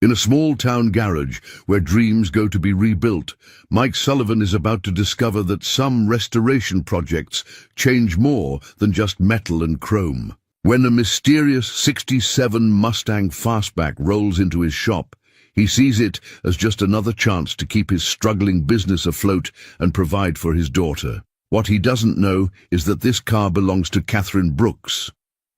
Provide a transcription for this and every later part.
In a small-town garage where dreams go to be rebuilt, Mike Sullivan is about to discover that some restoration projects change more than just metal and chrome. When a mysterious '67 Mustang Fastback rolls into his shop, he sees it as just another chance to keep his struggling business afloat and provide for his daughter. What he doesn't know is that this car belongs to Catherine Brooks,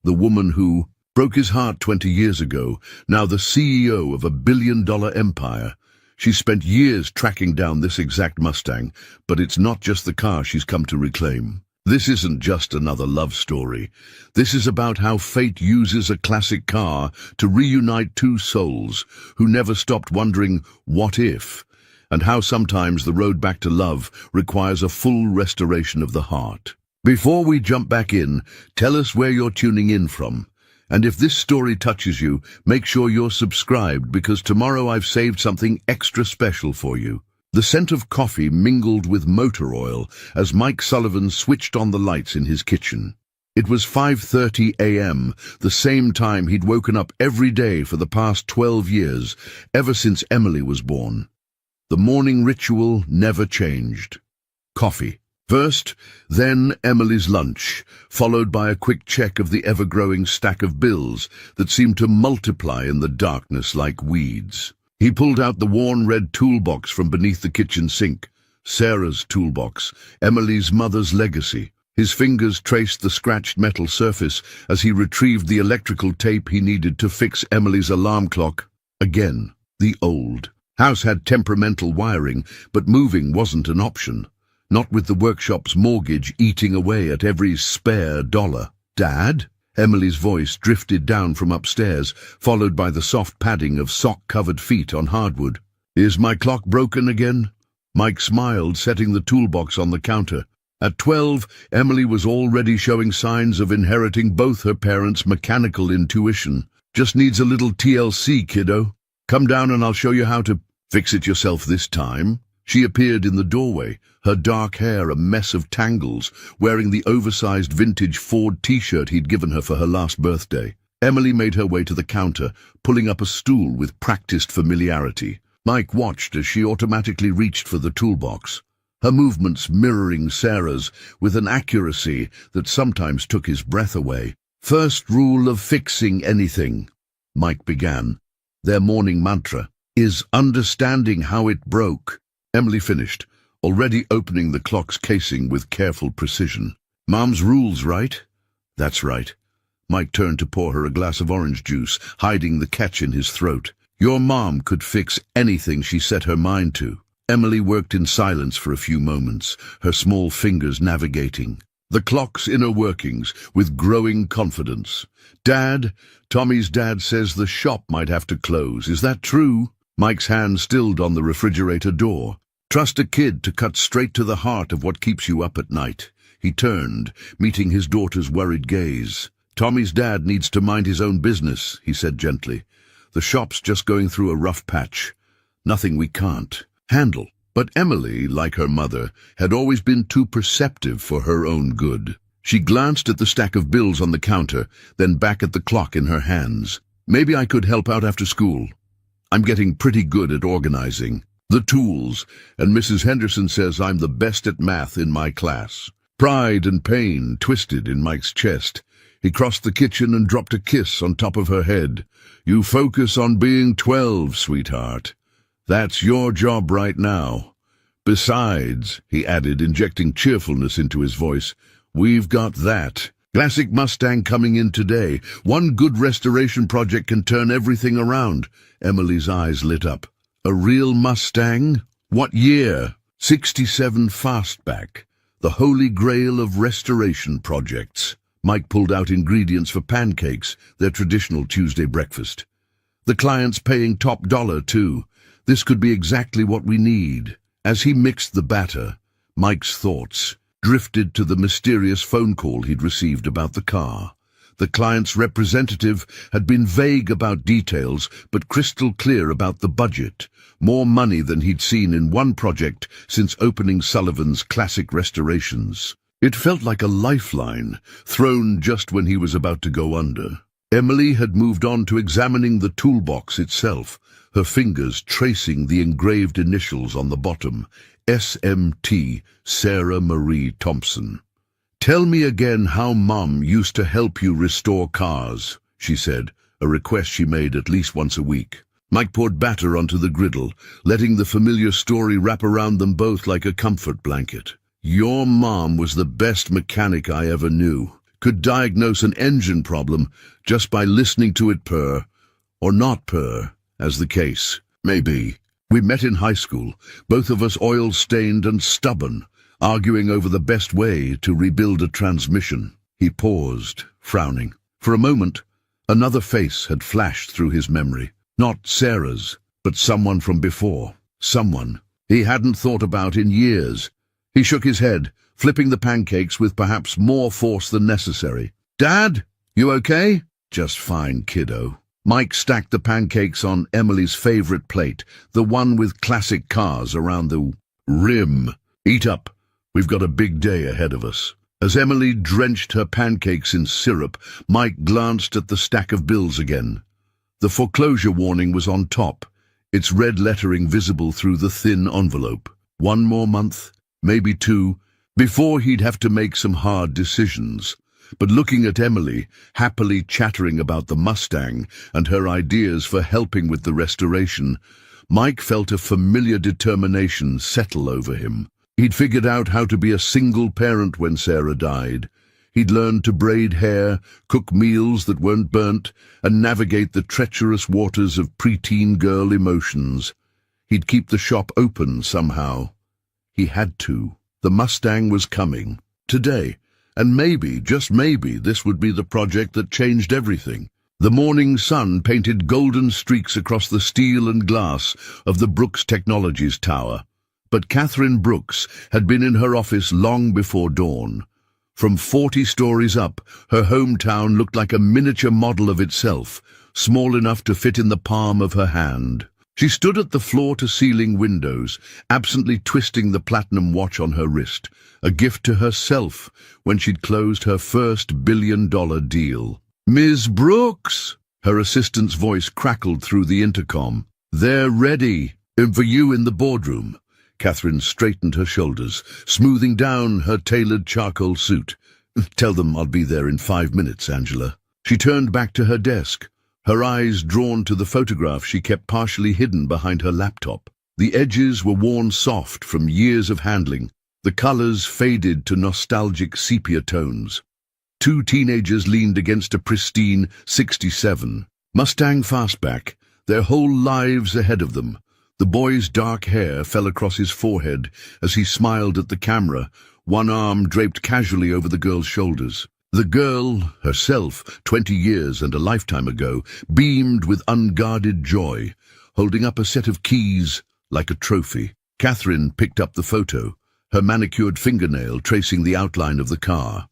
the woman who broke his heart 20 years ago, now the CEO of a billion-dollar empire. She spent years tracking down this exact Mustang, but it's not just the car she's come to reclaim. This isn't just another love story. This is about how fate uses a classic car to reunite two souls who never stopped wondering, what if? And how sometimes the road back to love requires a full restoration of the heart. Before we jump back in, tell us where you're tuning in from. And if this story touches you, make sure you're subscribed, because tomorrow I've saved something extra special for you. The scent of coffee mingled with motor oil as Mike Sullivan switched on the lights in his kitchen. It was 5:30 a.m., the same time he'd woken up every day for the past 12 years, ever since Emily was born. The morning ritual never changed. Coffee first, then Emily's lunch, followed by a quick check of the ever-growing stack of bills that seemed to multiply in the darkness like weeds. He pulled out the worn red toolbox from beneath the kitchen sink, Sarah's toolbox, Emily's mother's legacy. His fingers traced the scratched metal surface as he retrieved the electrical tape he needed to fix Emily's alarm clock. Again, the old house had temperamental wiring, but moving wasn't an option. Not with the workshop's mortgage eating away at every spare dollar. "Dad?" Emily's voice drifted down from upstairs, followed by the soft padding of sock-covered feet on hardwood. "Is my clock broken again?" Mike smiled, setting the toolbox on the counter. At 12, Emily was already showing signs of inheriting both her parents' mechanical intuition. "Just needs a little TLC, kiddo. Come down and I'll show you how to fix it yourself this time." She appeared in the doorway, her dark hair a mess of tangles, wearing the oversized vintage Ford t-shirt he'd given her for her last birthday. Emily made her way to the counter, pulling up a stool with practiced familiarity. Mike watched as she automatically reached for the toolbox, her movements mirroring Sarah's with an accuracy that sometimes took his breath away. "First rule of fixing anything," Mike began. "Their morning mantra is understanding how it broke." Emily finished, already opening the clock's casing with careful precision. "Mom's rules, right?" "That's right." Mike turned to pour her a glass of orange juice, hiding the catch in his throat. "Your mom could fix anything she set her mind to." Emily worked in silence for a few moments, her small fingers navigating the clock's inner workings with growing confidence. "Dad, Tommy's dad says the shop might have to close. Is that true?" Mike's hand stilled on the refrigerator door. "Trust a kid to cut straight to the heart of what keeps you up at night." He turned, meeting his daughter's worried gaze. "Tommy's dad needs to mind his own business," he said gently. "The shop's just going through a rough patch. Nothing we can't handle." But Emily, like her mother, had always been too perceptive for her own good. She glanced at the stack of bills on the counter, then back at the clock in her hands. "Maybe I could help out after school. I'm getting pretty good at organizing the tools, and Mrs. Henderson says I'm the best at math in my class." Pride and pain twisted in Mike's chest. He crossed the kitchen and dropped a kiss on top of her head. "You focus on being 12, sweetheart. That's your job right now. Besides," he added, injecting cheerfulness into his voice, "we've got that classic Mustang coming in today. One good restoration project can turn everything around." Emily's eyes lit up. "A real Mustang? What year?" "'67 Fastback, the holy grail of restoration projects." Mike pulled out ingredients for pancakes, their traditional Tuesday breakfast. "The client's paying top dollar, too. This could be exactly what we need." As he mixed the batter, Mike's thoughts drifted to the mysterious phone call he'd received about the car. The client's representative had been vague about details, but crystal clear about the budget. More money than he'd seen in one project since opening Sullivan's classic restorations. It felt like a lifeline, thrown just when he was about to go under. Emily had moved on to examining the toolbox itself, her fingers tracing the engraved initials on the bottom, SMT, Sarah Marie Thompson. "Tell me again how Mum used to help you restore cars," she said, a request she made at least once a week. Mike poured batter onto the griddle, letting the familiar story wrap around them both like a comfort blanket. "Your mom was the best mechanic I ever knew. Could diagnose an engine problem just by listening to it purr, or not purr, as the case may be. We met in high school, both of us oil-stained and stubborn, arguing over the best way to rebuild a transmission." He paused, frowning. For a moment, another face had flashed through his memory. Not Sarah's, but someone from before. Someone he hadn't thought about in years. He shook his head, flipping the pancakes with perhaps more force than necessary. "Dad, you okay?" "Just fine, kiddo." Mike stacked the pancakes on Emily's favorite plate, the one with classic cars around the rim. "Eat up. We've got a big day ahead of us." As Emily drenched her pancakes in syrup, Mike glanced at the stack of bills again. The foreclosure warning was on top, its red lettering visible through the thin envelope. One more month, maybe two, before he'd have to make some hard decisions. But looking at Emily, happily chattering about the Mustang and her ideas for helping with the restoration, Mike felt a familiar determination settle over him. He'd figured out how to be a single parent when Sarah died. He'd learned to braid hair, cook meals that weren't burnt, and navigate the treacherous waters of preteen girl emotions. He'd keep the shop open somehow. He had to. The Mustang was coming. Today. And maybe, just maybe, this would be the project that changed everything. The morning sun painted golden streaks across the steel and glass of the Brooks Technologies Tower. But Catherine Brooks had been in her office long before dawn. From 40 stories up, her hometown looked like a miniature model of itself, small enough to fit in the palm of her hand. She stood at the floor-to-ceiling windows, absently twisting the platinum watch on her wrist, a gift to herself when she'd closed her first billion-dollar deal. "Ms. Brooks!" Her assistant's voice crackled through the intercom. "They're ready. And for you in the boardroom." Catherine straightened her shoulders, smoothing down her tailored charcoal suit. "Tell them I'll be there in 5 minutes, Angela." She turned back to her desk, her eyes drawn to the photograph she kept partially hidden behind her laptop. The edges were worn soft from years of handling, the colors faded to nostalgic sepia tones. Two teenagers leaned against a pristine 67 Mustang fastback, their whole lives ahead of them. The boy's dark hair fell across his forehead as he smiled at the camera, one arm draped casually over the girl's shoulders. The girl, herself, 20 years and a lifetime ago, beamed with unguarded joy, holding up a set of keys like a trophy. Catherine picked up the photo, her manicured fingernail tracing the outline of the car.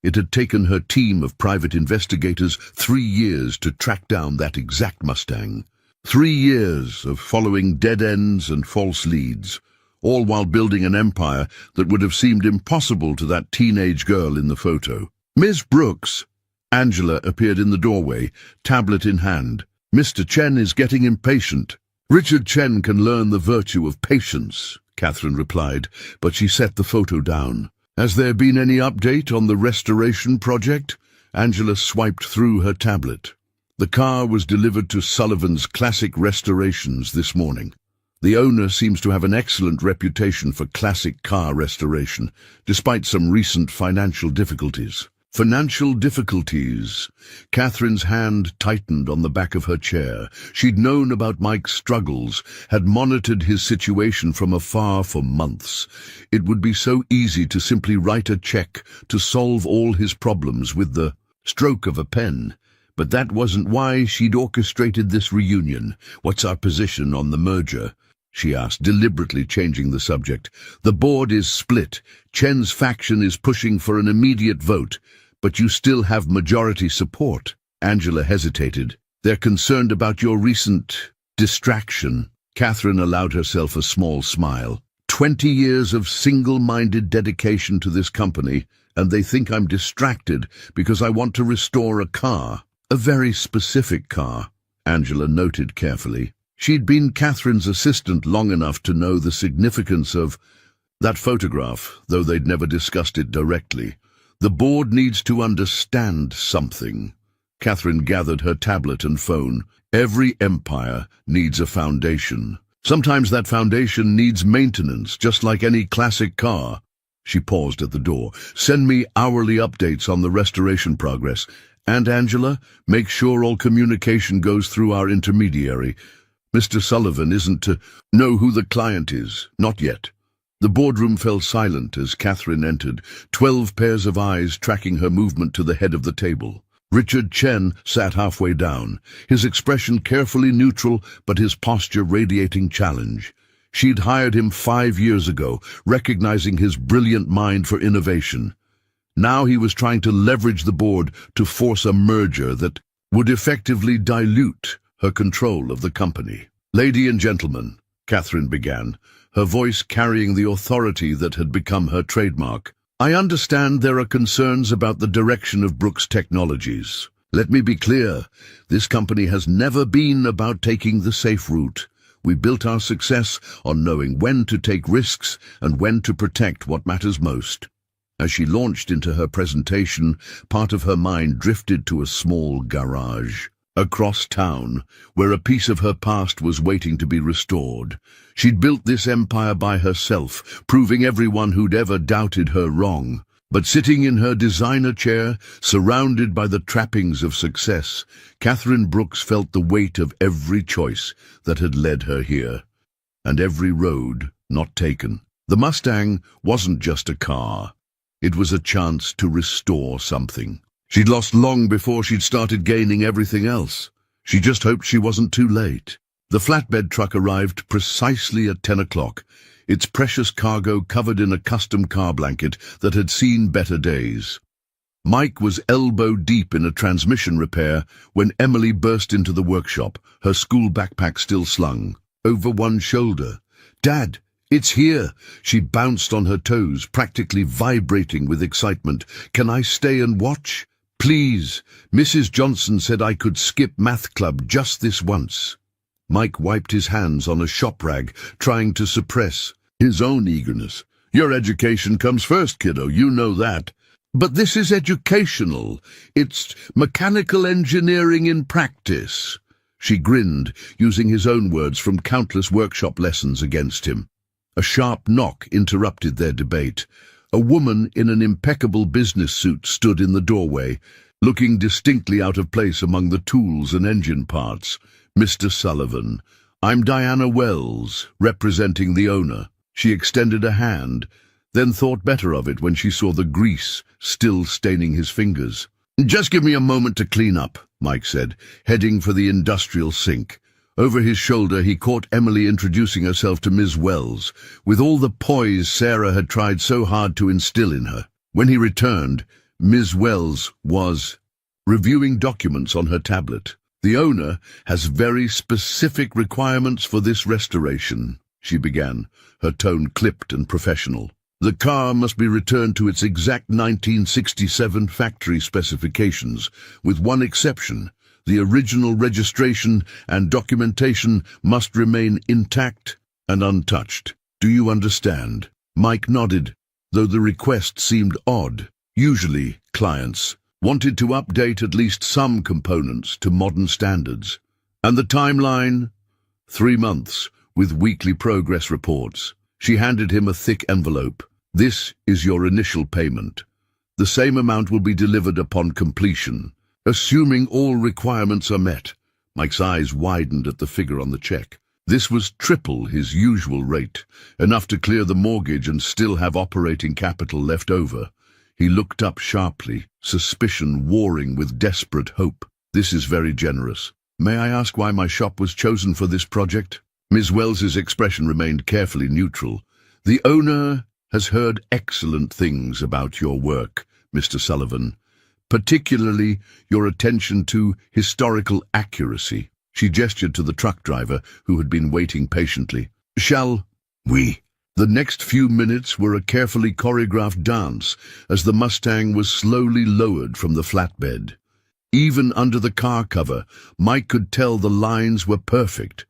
It had taken her team of private investigators 3 years to track down that exact Mustang. 3 years of following dead ends and false leads, all while building an empire that would have seemed impossible to that teenage girl in the photo. "Miss Brooks!" Angela appeared in the doorway, tablet in hand. "Mr. Chen is getting impatient." "Richard Chen can learn the virtue of patience," Catherine replied, but she set the photo down. "Has there been any update on the restoration project?" Angela swiped through her tablet. The car was delivered to Sullivan's Classic Restorations this morning. The owner seems to have an excellent reputation for classic car restoration, despite some recent financial difficulties. Financial difficulties. Catherine's hand tightened on the back of her chair. She'd known about Mike's struggles, had monitored his situation from afar for months. It would be so easy to simply write a check to solve all his problems with the stroke of a pen. But that wasn't why she'd orchestrated this reunion. "What's our position on the merger?" she asked, deliberately changing the subject. "The board is split. Chen's faction is pushing for an immediate vote, but you still have majority support." Angela hesitated. "They're concerned about your recent distraction." Catherine allowed herself a small smile. 20 years of single-minded dedication to this company, and they think I'm distracted because I want to restore a car. A very specific car, Angela noted carefully. She'd been Catherine's assistant long enough to know the significance of that photograph, though they'd never discussed it directly. The board needs to understand something. Catherine gathered her tablet and phone. Every empire needs a foundation. Sometimes that foundation needs maintenance, just like any classic car. She paused at the door. Send me hourly updates on the restoration progress. And, Angela, make sure all communication goes through our intermediary. Mr. Sullivan isn't to know who the client is. Not yet. The boardroom fell silent as Catherine entered, 12 pairs of eyes tracking her movement to the head of the table. Richard Chen sat halfway down, his expression carefully neutral, but his posture radiating challenge. She'd hired him 5 years ago, recognizing his brilliant mind for innovation. Now he was trying to leverage the board to force a merger that would effectively dilute her control of the company. "Lady and gentlemen," Catherine began, her voice carrying the authority that had become her trademark, "I understand there are concerns about the direction of Brooks Technologies. Let me be clear, this company has never been about taking the safe route. We built our success on knowing when to take risks and when to protect what matters most." As she launched into her presentation, part of her mind drifted to a small garage across town, where a piece of her past was waiting to be restored. She'd built this empire by herself, proving everyone who'd ever doubted her wrong. But sitting in her designer chair, surrounded by the trappings of success, Catherine Brooks felt the weight of every choice that had led her here, and every road not taken. The Mustang wasn't just a car. It was a chance to restore something. She'd lost long before she'd started gaining everything else. She just hoped she wasn't too late. The flatbed truck arrived precisely at 10 o'clock, its precious cargo covered in a custom car blanket that had seen better days. Mike was elbow-deep in a transmission repair when Emily burst into the workshop, her school backpack still slung over one shoulder. "Dad, it's here!" She bounced on her toes, practically vibrating with excitement. "Can I stay and watch?" "Please, Mrs. Johnson said I could skip math club just this once." Mike wiped his hands on a shop rag, trying to suppress his own eagerness. "Your education comes first, kiddo, you know that." "But this is educational. It's mechanical engineering in practice." She grinned, using his own words from countless workshop lessons against him. A sharp knock interrupted their debate. A woman in an impeccable business suit stood in the doorway, looking distinctly out of place among the tools and engine parts. "Mr. Sullivan, I'm Diana Wells, representing the owner." She extended a hand, then thought better of it when she saw the grease still staining his fingers. "Just give me a moment to clean up," Mike said, heading for the industrial sink. Over his shoulder he caught Emily introducing herself to Ms. Wells, with all the poise Sarah had tried so hard to instill in her. When he returned, Ms. Wells was reviewing documents on her tablet. "The owner has very specific requirements for this restoration," she began, her tone clipped and professional. "The car must be returned to its exact 1967 factory specifications, with one exception. The original registration and documentation must remain intact and untouched. Do you understand?" Mike nodded, though the request seemed odd. Usually, clients wanted to update at least some components to modern standards. "And the timeline?" 3 months, with weekly progress reports. She handed him a thick envelope. "This is your initial payment. The same amount will be delivered upon completion, assuming all requirements are met." Mike's eyes widened at the figure on the check. This was triple his usual rate, enough to clear the mortgage and still have operating capital left over. He looked up sharply, suspicion warring with desperate hope. "This is very generous. May I ask why my shop was chosen for this project?" Ms. Wells's expression remained carefully neutral. "The owner has heard excellent things about your work, Mr. Sullivan, particularly your attention to historical accuracy." She gestured to the truck driver, who had been waiting patiently. "Shall we?" The next few minutes were a carefully choreographed dance as the Mustang was slowly lowered from the flatbed. Even under the car cover, Mike could tell the lines were perfect.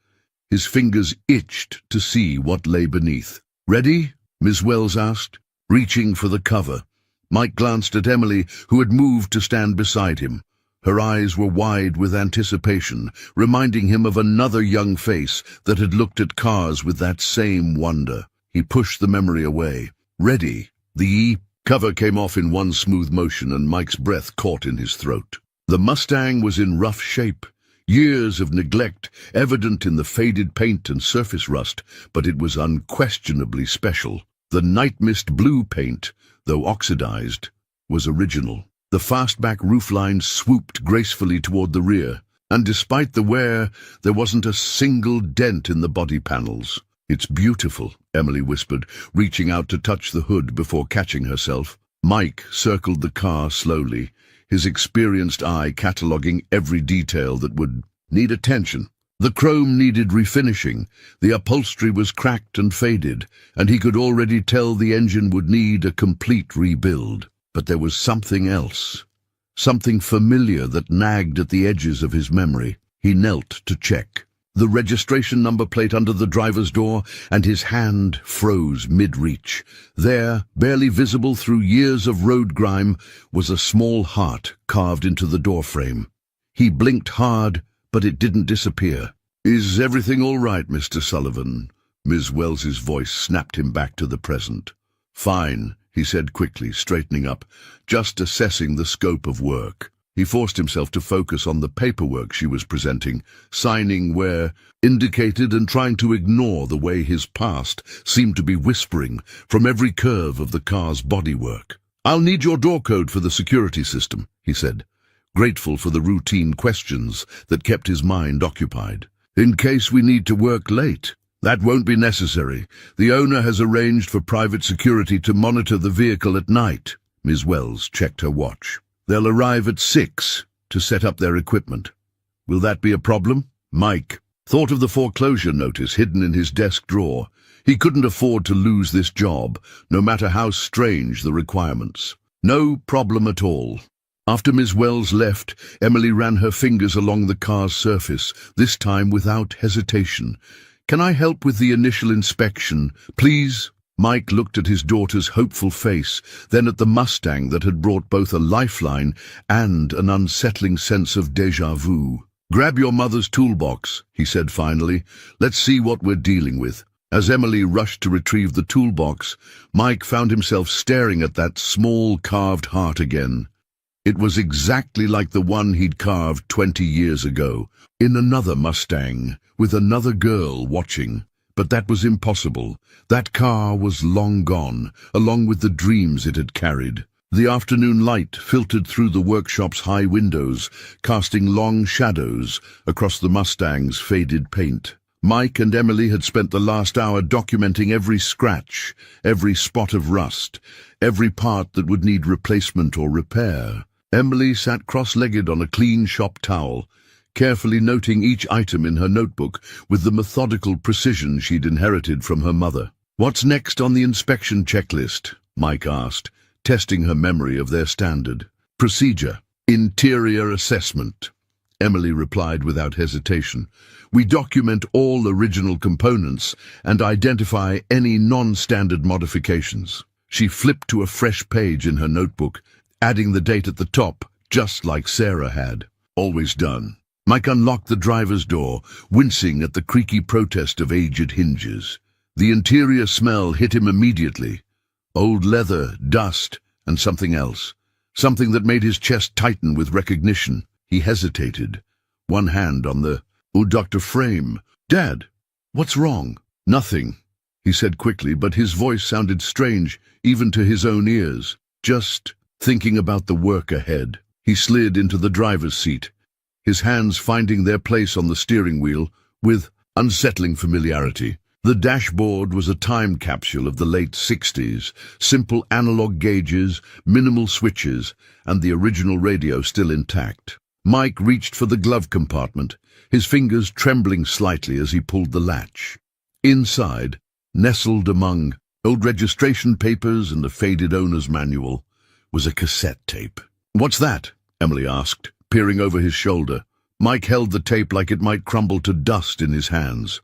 His fingers itched to see what lay beneath. "Ready?" Ms. Wells asked, reaching for the cover. Mike glanced at Emily, who had moved to stand beside him. Her eyes were wide with anticipation, reminding him of another young face that had looked at cars with that same wonder. He pushed the memory away. "Ready." The cover came off in one smooth motion, and Mike's breath caught in his throat. The Mustang was in rough shape. Years of neglect, evident in the faded paint and surface rust, but it was unquestionably special. The night mist blue paint, though oxidized, was original. The fastback roofline swooped gracefully toward the rear, and despite the wear, there wasn't a single dent in the body panels. "It's beautiful," Emily whispered, reaching out to touch the hood before catching herself. Mike circled the car slowly, his experienced eye cataloging every detail that would need attention. The chrome needed refinishing, the upholstery was cracked and faded, and he could already tell the engine would need a complete rebuild. But there was something else, something familiar that nagged at the edges of his memory. He knelt to check. The registration number plate under the driver's door, and his hand froze mid-reach. There, barely visible through years of road grime, was a small heart carved into the doorframe. He blinked hard, but it didn't disappear. "Is everything all right, Mr. Sullivan?" Ms. Wells's voice snapped him back to the present. "Fine," he said quickly, straightening up, just assessing the scope of work. He forced himself to focus on the paperwork she was presenting, signing where indicated and trying to ignore the way his past seemed to be whispering from every curve of the car's bodywork. "I'll need your door code for the security system," he said, grateful for the routine questions that kept his mind occupied. "In case we need to work late." "That won't be necessary. The owner has arranged for private security to monitor the vehicle at night." Ms. Wells checked her watch. "They'll arrive at 6 to set up their equipment. Will that be a problem?" Mike thought of the foreclosure notice hidden in his desk drawer. He couldn't afford to lose this job, no matter how strange the requirements. "No problem at all." After Ms. Wells left, Emily ran her fingers along the car's surface, this time without hesitation. "Can I help with the initial inspection, please?" Mike looked at his daughter's hopeful face, then at the Mustang that had brought both a lifeline and an unsettling sense of déjà vu. "Grab your mother's toolbox," he said finally. "Let's see what we're dealing with." As Emily rushed to retrieve the toolbox, Mike found himself staring at that small carved heart again. It was exactly like the one he'd carved 20 years ago, in another Mustang, with another girl watching. But that was impossible. That car was long gone, along with the dreams it had carried. The afternoon light filtered through the workshop's high windows, casting long shadows across the Mustang's faded paint. Mike and Emily had spent the last hour documenting every scratch, every spot of rust, every part that would need replacement or repair. Emily sat cross-legged on a clean shop towel, carefully noting each item in her notebook with the methodical precision she'd inherited from her mother. "What's next on the inspection checklist?" Mike asked, testing her memory of their standard. "Procedure. Interior assessment," Emily replied without hesitation. "We document all original components and identify any non-standard modifications." She flipped to a fresh page in her notebook, adding the date at the top, just like Sarah had. "Always done." Mike unlocked the driver's door, wincing at the creaky protest of aged hinges. The interior smell hit him immediately. Old leather, dust, and something else. Something that made his chest tighten with recognition. He hesitated, one hand on the Dr. frame. "Dad, what's wrong?" "Nothing," he said quickly, but his voice sounded strange, even to his own ears. "Just thinking about the work ahead." He slid into the driver's seat, his hands finding their place on the steering wheel with unsettling familiarity. The dashboard was a time capsule of the late 60s, simple analog gauges, minimal switches, and the original radio still intact. Mike reached for the glove compartment, his fingers trembling slightly as he pulled the latch. Inside, nestled among old registration papers and a faded owner's manual, was a cassette tape. "What's that?" Emily asked, peering over his shoulder. Mike held the tape like it might crumble to dust in his hands.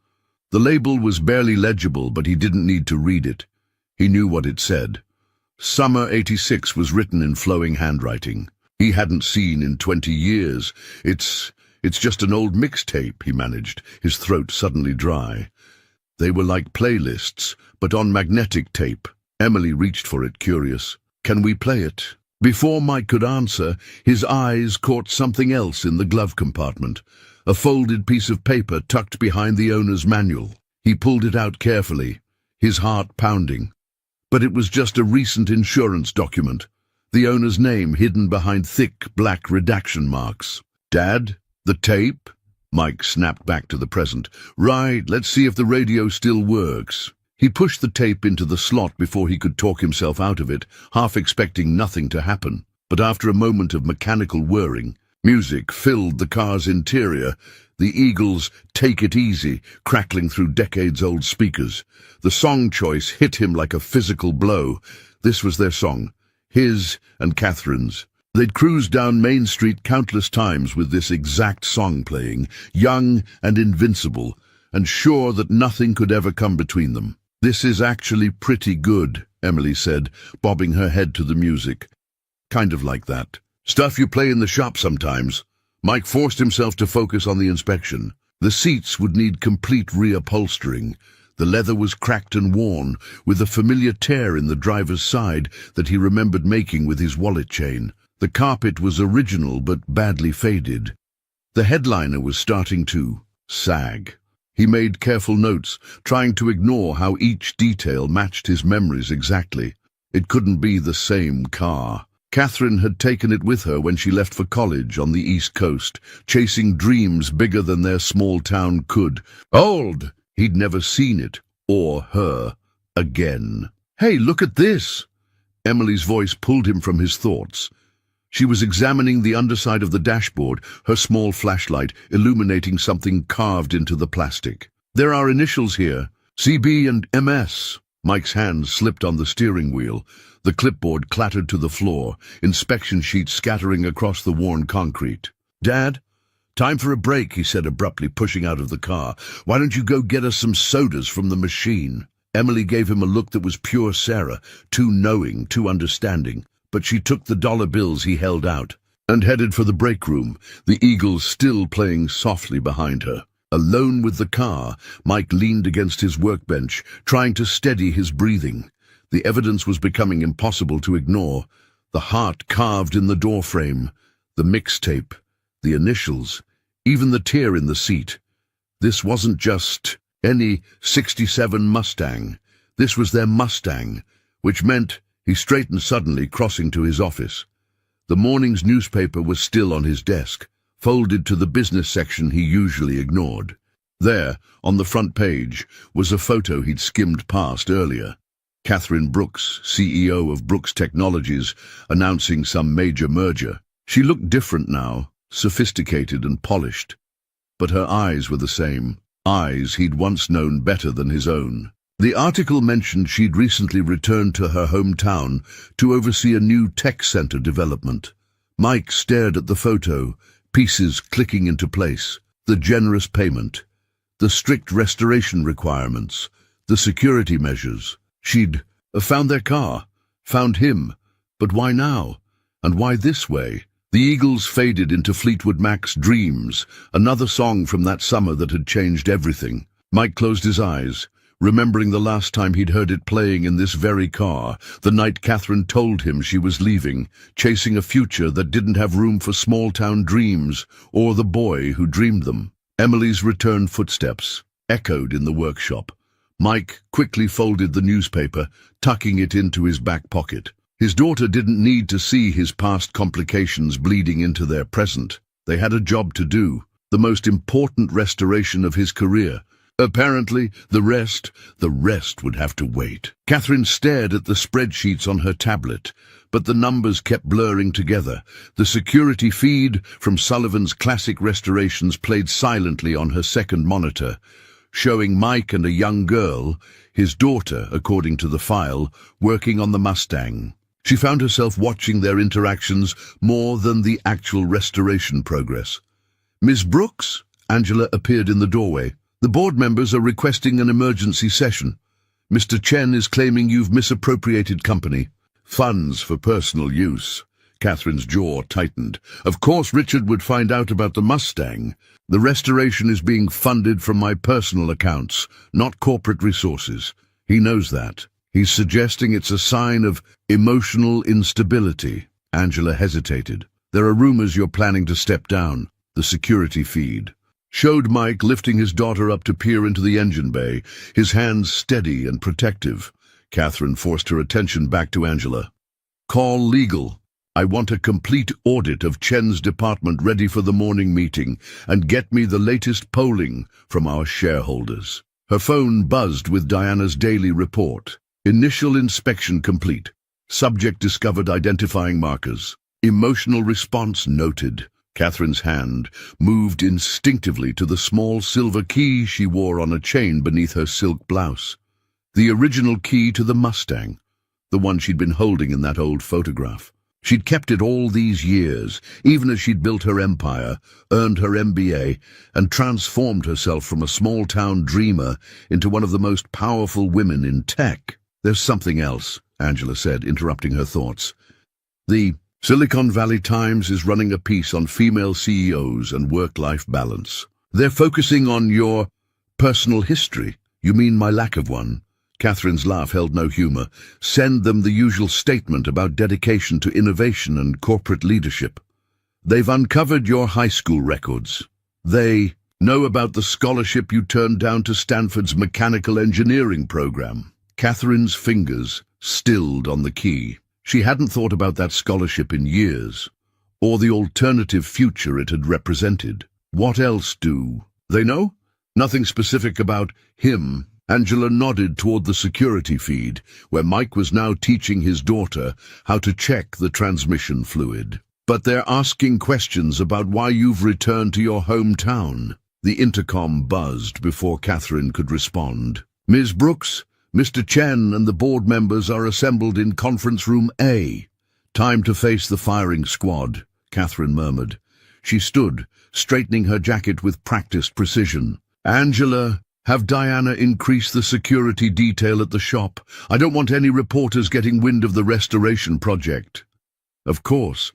The label was barely legible, but he didn't need to read it. He knew what it said. Summer '86 was written in flowing handwriting. He hadn't seen in 20 years. It's just an old mixtape, he managed, his throat suddenly dry. They were like playlists, but on magnetic tape. Emily reached for it, curious. Can we play it? Before Mike could answer, his eyes caught something else in the glove compartment, a folded piece of paper tucked behind the owner's manual. He pulled it out carefully, his heart pounding. But it was just a recent insurance document, the owner's name hidden behind thick black redaction marks. Dad, the tape? Mike snapped back to the present. Right, let's see if the radio still works. He pushed the tape into the slot before he could talk himself out of it, half expecting nothing to happen. But after a moment of mechanical whirring, music filled the car's interior, the Eagles' Take It Easy crackling through decades-old speakers. The song choice hit him like a physical blow. This was their song, his and Catherine's. They'd cruised down Main Street countless times with this exact song playing, young and invincible, and sure that nothing could ever come between them. This is actually pretty good, Emily said, bobbing her head to the music. Kind of like that. Stuff you play in the shop sometimes. Mike forced himself to focus on the inspection. The seats would need complete reupholstering. The leather was cracked and worn, with a familiar tear in the driver's side that he remembered making with his wallet chain. The carpet was original but badly faded. The headliner was starting to sag. He made careful notes, trying to ignore how each detail matched his memories exactly. It couldn't be the same car. Catherine had taken it with her when she left for college on the East Coast, chasing dreams bigger than their small town could. Old! He'd never seen it, or her, again. Hey, look at this! Emily's voice pulled him from his thoughts. She was examining the underside of the dashboard, her small flashlight illuminating something carved into the plastic. There are initials here, CB and MS. Mike's hand slipped on the steering wheel. The clipboard clattered to the floor, inspection sheets scattering across the worn concrete. Dad? Time for a break, he said abruptly, pushing out of the car. Why don't you go get us some sodas from the machine? Emily gave him a look that was pure Sarah, too knowing, too understanding. But she took the dollar bills he held out and headed for the break room, the Eagles still playing softly behind her. Alone with the car, Mike leaned against his workbench, trying to steady his breathing. The evidence was becoming impossible to ignore. The heart carved in the doorframe, the mixtape, the initials, even the tear in the seat. This wasn't just any '67 Mustang. This was their Mustang, which meant he straightened suddenly, crossing to his office. The morning's newspaper was still on his desk, folded to the business section he usually ignored. There, on the front page, was a photo he'd skimmed past earlier. Catherine Brooks, CEO of Brooks Technologies, announcing some major merger. She looked different now, sophisticated and polished. But her eyes were the same, eyes he'd once known better than his own. The article mentioned she'd recently returned to her hometown to oversee a new tech center development. Mike stared at the photo, pieces clicking into place. The generous payment, the strict restoration requirements, the security measures. She'd found their car, found him, but why now? And why this way? The Eagles faded into Fleetwood Mac's Dreams, another song from that summer that had changed everything. Mike closed his eyes, remembering the last time he'd heard it playing in this very car, the night Catherine told him she was leaving, chasing a future that didn't have room for small-town dreams or the boy who dreamed them. Emily's return footsteps echoed in the workshop. Mike quickly folded the newspaper, tucking it into his back pocket. His daughter didn't need to see his past complications bleeding into their present. They had a job to do, the most important restoration of his career. Apparently, the rest would have to wait. Catherine stared at the spreadsheets on her tablet, but the numbers kept blurring together. The security feed from Sullivan's classic restorations played silently on her second monitor, showing Mike and a young girl, his daughter according to the file, working on the Mustang. She found herself watching their interactions more than the actual restoration progress. "Miss Brooks?" Angela appeared in the doorway. "The board members are requesting an emergency session. Mr. Chen is claiming you've misappropriated company funds for personal use." Catherine's jaw tightened. Of course Richard would find out about the Mustang. "The restoration is being funded from my personal accounts, not corporate resources. He knows that. He's suggesting it's a sign of emotional instability." Angela hesitated. "There are rumors you're planning to step down." The security feed showed Mike lifting his daughter up to peer into the engine bay, his hands steady and protective. Catherine forced her attention back to Angela. "Call legal. I want a complete audit of Chen's department ready for the morning meeting, and get me the latest polling from our shareholders." Her phone buzzed with Diana's daily report. "Initial inspection complete. Subject discovered identifying markers. Emotional response noted." Catherine's hand moved instinctively to the small silver key she wore on a chain beneath her silk blouse. The original key to the Mustang, the one she'd been holding in that old photograph. She'd kept it all these years, even as she'd built her empire, earned her MBA, and transformed herself from a small-town dreamer into one of the most powerful women in tech. "There's something else," Angela said, interrupting her thoughts. "The Silicon Valley Times is running a piece on female CEOs and work-life balance. They're focusing on your personal history." "You mean my lack of one?" Catherine's laugh held no humor. "Send them the usual statement about dedication to innovation and corporate leadership. They've uncovered your high school records. They know about the scholarship you turned down to Stanford's mechanical engineering program." Catherine's fingers stilled on the key. She hadn't thought about that scholarship in years, or the alternative future it had represented. What else do they know? "Nothing specific about him." Angela nodded toward the security feed, where Mike was now teaching his daughter how to check the transmission fluid. "But they're asking questions about why you've returned to your hometown." The intercom buzzed before Catherine could respond. "Ms. Brooks, Mr. Chen and the board members are assembled in conference room A. Time to face the firing squad," Catherine murmured. She stood, straightening her jacket with practiced precision. "Angela, have Diana increase the security detail at the shop. I don't want any reporters getting wind of the restoration project." "Of course.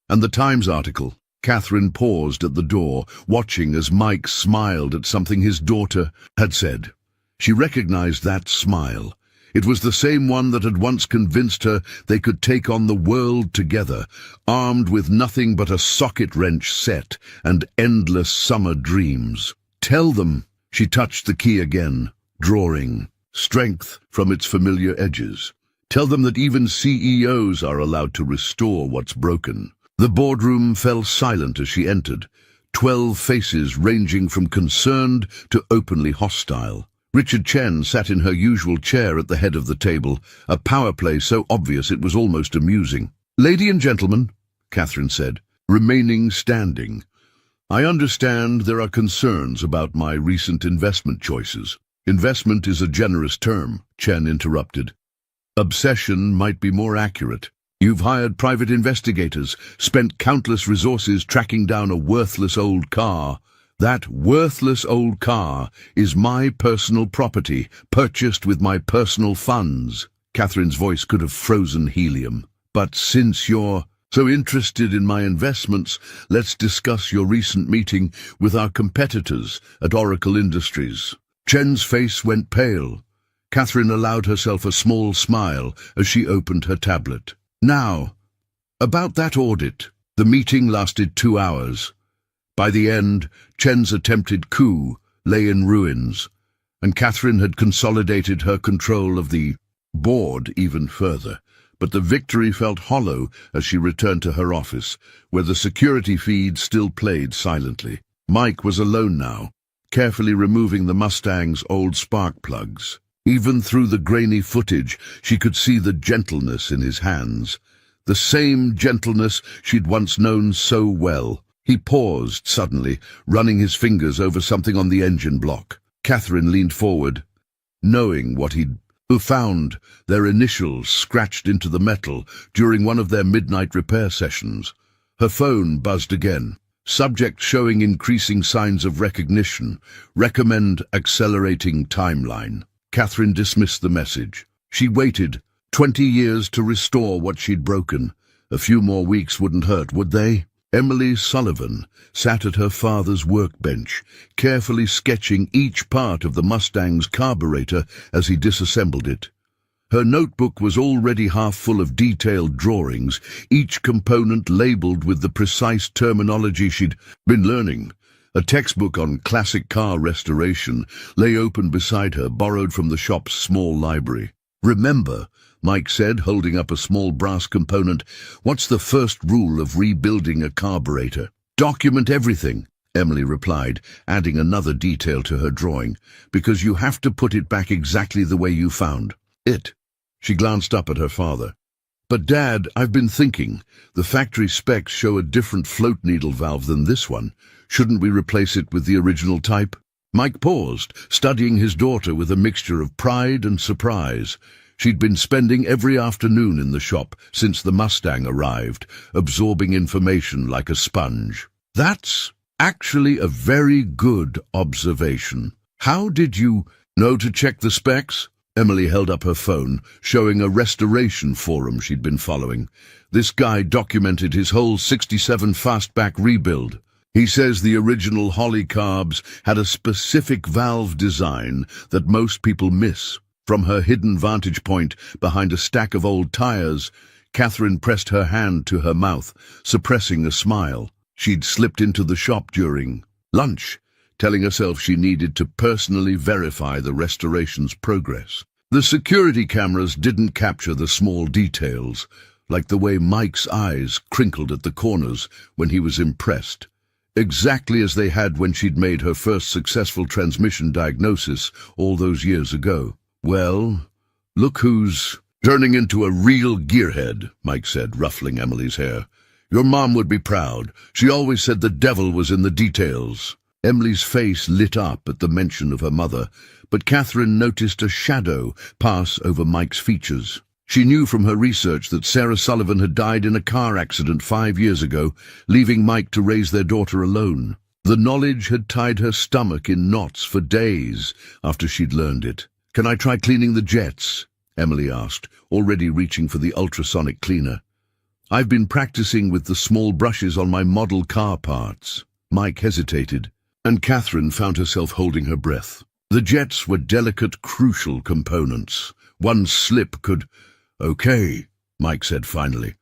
And the Times article." Catherine paused at the door, watching as Mike smiled at something his daughter had said. She recognized that smile. It was the same one that had once convinced her they could take on the world together, armed with nothing but a socket wrench set and endless summer dreams. "Tell them." She touched the key again, drawing strength from its familiar edges. "Tell them that even CEOs are allowed to restore what's broken." The boardroom fell silent as she entered, 12 faces ranging from concerned to openly hostile. Richard Chen sat in her usual chair at the head of the table, a power play so obvious it was almost amusing. "Lady and gentlemen," Catherine said, remaining standing, "I understand there are concerns about my recent investment choices." "Investment is a generous term," Chen interrupted. "Obsession might be more accurate. You've hired private investigators, spent countless resources tracking down a worthless old car. That worthless old car is my personal property, purchased with my personal funds." Catherine's voice could have frozen helium. "But since you're so interested in my investments, let's discuss your recent meeting with our competitors at Oracle Industries." Chen's face went pale. Catherine allowed herself a small smile as she opened her tablet. "Now, about that audit." The meeting lasted 2 hours. By the end, Chen's attempted coup lay in ruins, and Catherine had consolidated her control of the board even further. But the victory felt hollow as she returned to her office, where the security feed still played silently. Mike was alone now, carefully removing the Mustang's old spark plugs. Even through the grainy footage, she could see the gentleness in his hands, the same gentleness she'd once known so well. He paused suddenly, running his fingers over something on the engine block. Catherine leaned forward, knowing what he'd who found their initials scratched into the metal during one of their midnight repair sessions. Her phone buzzed again. Subject showing increasing signs of recognition. Recommend accelerating timeline. Catherine dismissed the message. She waited 20 years to restore what she'd broken. A few more weeks wouldn't hurt, would they? Emily Sullivan sat at her father's workbench, carefully sketching each part of the Mustang's carburetor as he disassembled it. Her notebook was already half full of detailed drawings, each component labeled with the precise terminology she'd been learning. A textbook on classic car restoration lay open beside her, borrowed from the shop's small library. "Remember," Mike said, holding up a small brass component, "what's the first rule of rebuilding a carburetor?" "Document everything," Emily replied, adding another detail to her drawing, "because you have to put it back exactly the way you found it." She glanced up at her father. "But Dad, I've been thinking, the factory specs show a different float needle valve than this one. Shouldn't we replace it with the original type?" Mike paused, studying his daughter with a mixture of pride and surprise. She'd been spending every afternoon in the shop since the Mustang arrived, absorbing information like a sponge. "That's actually a very good observation. How did you know to check the specs?" Emily held up her phone, showing a restoration forum she'd been following. This guy documented his whole 67 fastback rebuild. He says the original Holly carbs had a specific valve design that most people miss. From her hidden vantage point behind a stack of old tires, Catherine pressed her hand to her mouth, suppressing a smile. She'd slipped into the shop during lunch, telling herself she needed to personally verify the restoration's progress. The security cameras didn't capture the small details, like the way Mike's eyes crinkled at the corners when he was impressed, exactly as they had when she'd made her first successful transmission diagnosis all those years ago. "Well, look who's turning into a real gearhead," Mike said, ruffling Emily's hair. "Your mom would be proud. She always said the devil was in the details." Emily's face lit up at the mention of her mother, but Catherine noticed a shadow pass over Mike's features. She knew from her research that Sarah Sullivan had died in a car accident 5 years ago, leaving Mike to raise their daughter alone. The knowledge had tied her stomach in knots for days after she'd learned it. "Can I try cleaning the jets?" Emily asked, already reaching for the ultrasonic cleaner. "I've been practicing with the small brushes on my model car parts." Mike hesitated, and Catherine found herself holding her breath. The jets were delicate, crucial components. One slip could... "Okay," Mike said finally.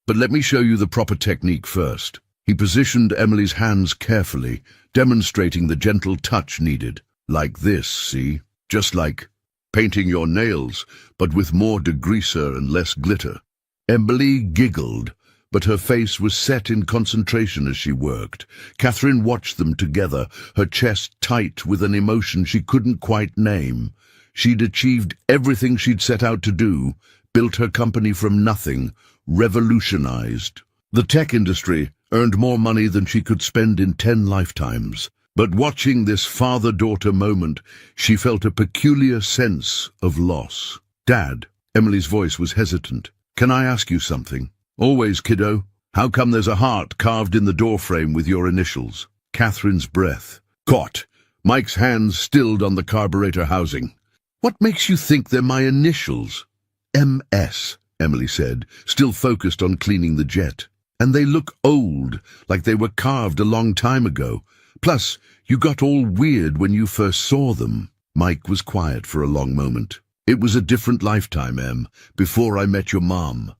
"But let me show you the proper technique first." He positioned Emily's hands carefully, demonstrating the gentle touch needed. "Like this, see? Just like painting your nails, but with more degreaser and less glitter." Emily giggled, but her face was set in concentration as she worked. Catherine watched them together, her chest tight with an emotion she couldn't quite name. She'd achieved everything she'd set out to do, built her company from nothing, revolutionized. The tech industry earned more money than she could spend in 10 lifetimes. But watching this father-daughter moment, she felt a peculiar sense of loss. "Dad," Emily's voice was hesitant, "can I ask you something?" "Always, kiddo. How come there's a heart carved in the doorframe with your initials?" Catherine's breath caught. Mike's hands stilled on the carburetor housing. "What makes you think they're my initials?" "MS," Emily said, still focused on cleaning the jet. "And they look old, like they were carved a long time ago. Plus, you got all weird when you first saw them." Mike was quiet for a long moment. "It was a different lifetime, Em, before I met your mom."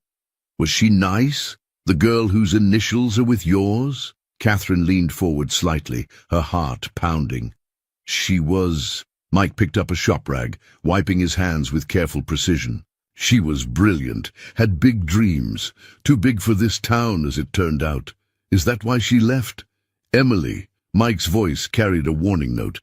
"Was she nice? The girl whose initials are with yours?" Catherine leaned forward slightly, her heart pounding. "She was..." Mike picked up a shop rag, wiping his hands with careful precision. "She was brilliant, had big dreams, too big for this town as it turned out. Is that why she left?" "Emily," Mike's voice carried a warning note.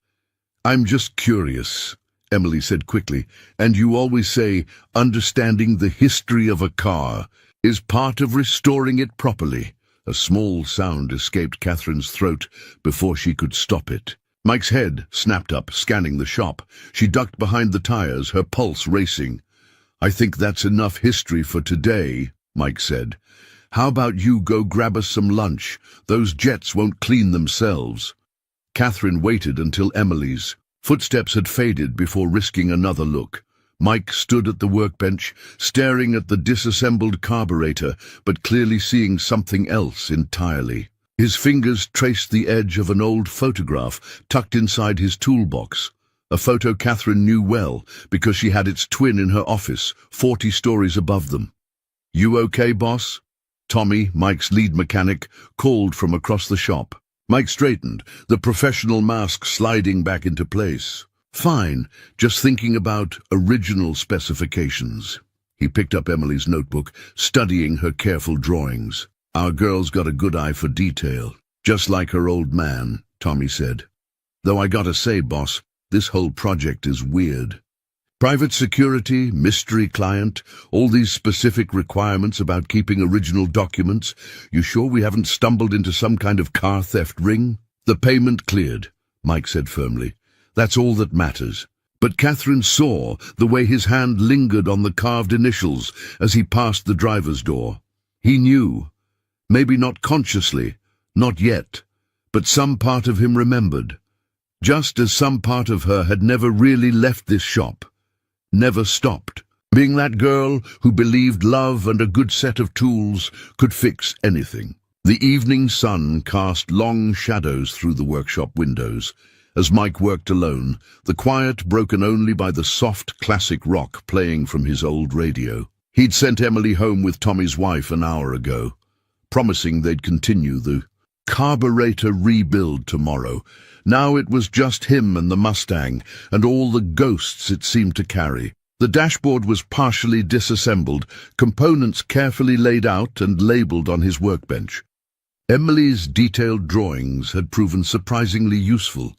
"I'm just curious," Emily said quickly, "and you always say understanding the history of a car is part of restoring it properly." A small sound escaped Catherine's throat before she could stop it. Mike's head snapped up, scanning the shop. She ducked behind the tires, her pulse racing. "I think that's enough history for today," Mike said. "How about you go grab us some lunch? Those jets won't clean themselves." Catherine waited until Emily's footsteps had faded before risking another look. Mike stood at the workbench, staring at the disassembled carburetor, but clearly seeing something else entirely. His fingers traced the edge of an old photograph tucked inside his toolbox. A photo Catherine knew well, because she had its twin in her office, 40 stories above them. "You okay, boss?" Tommy, Mike's lead mechanic, called from across the shop. Mike straightened, the professional mask sliding back into place. "Fine, just thinking about original specifications." He picked up Emily's notebook, studying her careful drawings. "Our girl's got a good eye for detail, just like her old man," Tommy said. "Though I gotta say, boss, this whole project is weird. Private security, mystery client, all these specific requirements about keeping original documents. You sure we haven't stumbled into some kind of car theft ring?" "The payment cleared," Mike said firmly. "That's all that matters." But Catherine saw the way his hand lingered on the carved initials as he passed the driver's door. He knew, maybe not consciously, not yet, but some part of him remembered. Just as some part of her had never really left this shop, never stopped, being that girl who believed love and a good set of tools could fix anything. The evening sun cast long shadows through the workshop windows. As Mike worked alone, the quiet broken only by the soft classic rock playing from his old radio. He'd sent Emily home with Tommy's wife an hour ago, promising they'd continue the carburetor rebuild tomorrow. Now it was just him and the Mustang, and all the ghosts it seemed to carry. The dashboard was partially disassembled, components carefully laid out and labelled on his workbench. Emily's detailed drawings had proven surprisingly useful.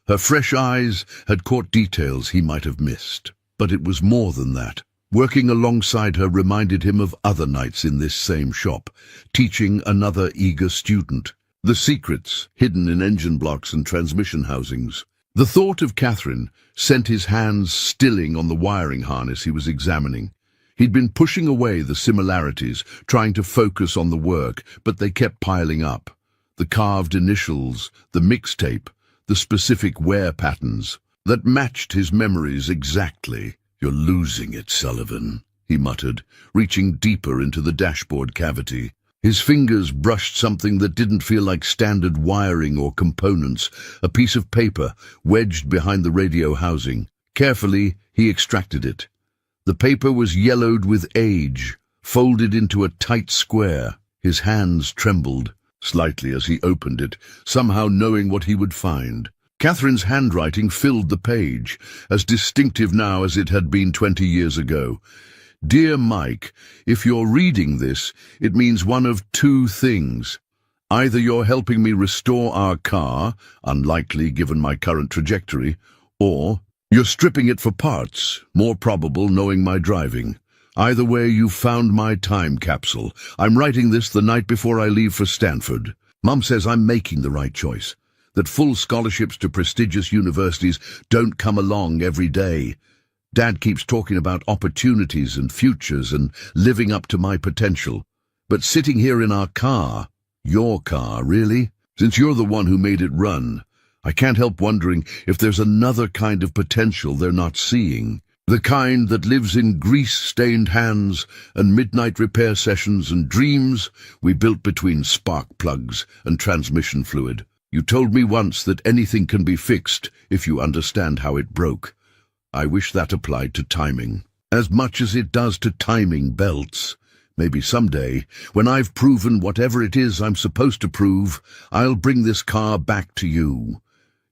Her fresh eyes had caught details he might have missed. But it was more than that. Working alongside her reminded him of other nights in this same shop, teaching another eager student the secrets hidden in engine blocks and transmission housings. The thought of Catherine sent his hands stilling on the wiring harness he was examining. He'd been pushing away the similarities, trying to focus on the work, but they kept piling up. The carved initials, the mixtape, the specific wear patterns that matched his memories exactly. "You're losing it, Sullivan," he muttered, reaching deeper into the dashboard cavity. His fingers brushed something that didn't feel like standard wiring or components, a piece of paper wedged behind the radio housing. Carefully, he extracted it. The paper was yellowed with age, folded into a tight square. His hands trembled slightly as he opened it, somehow knowing what he would find. Catherine's handwriting filled the page, as distinctive now as it had been 20 years ago. "Dear Mike, if you're reading this, it means one of two things. Either you're helping me restore our car, unlikely given my current trajectory, or you're stripping it for parts, more probable knowing my driving. Either way, you've found my time capsule. I'm writing this the night before I leave for Stanford. Mum says I'm making the right choice, that full scholarships to prestigious universities don't come along every day. Dad keeps talking about opportunities and futures and living up to my potential. But sitting here in our car, your car, really? Since you're the one who made it run, I can't help wondering if there's another kind of potential they're not seeing. The kind that lives in grease-stained hands and midnight repair sessions and dreams we built between spark plugs and transmission fluid. You told me once that anything can be fixed if you understand how it broke. I wish that applied to timing, as much as it does to timing belts. Maybe someday, when I've proven whatever it is I'm supposed to prove, I'll bring this car back to you.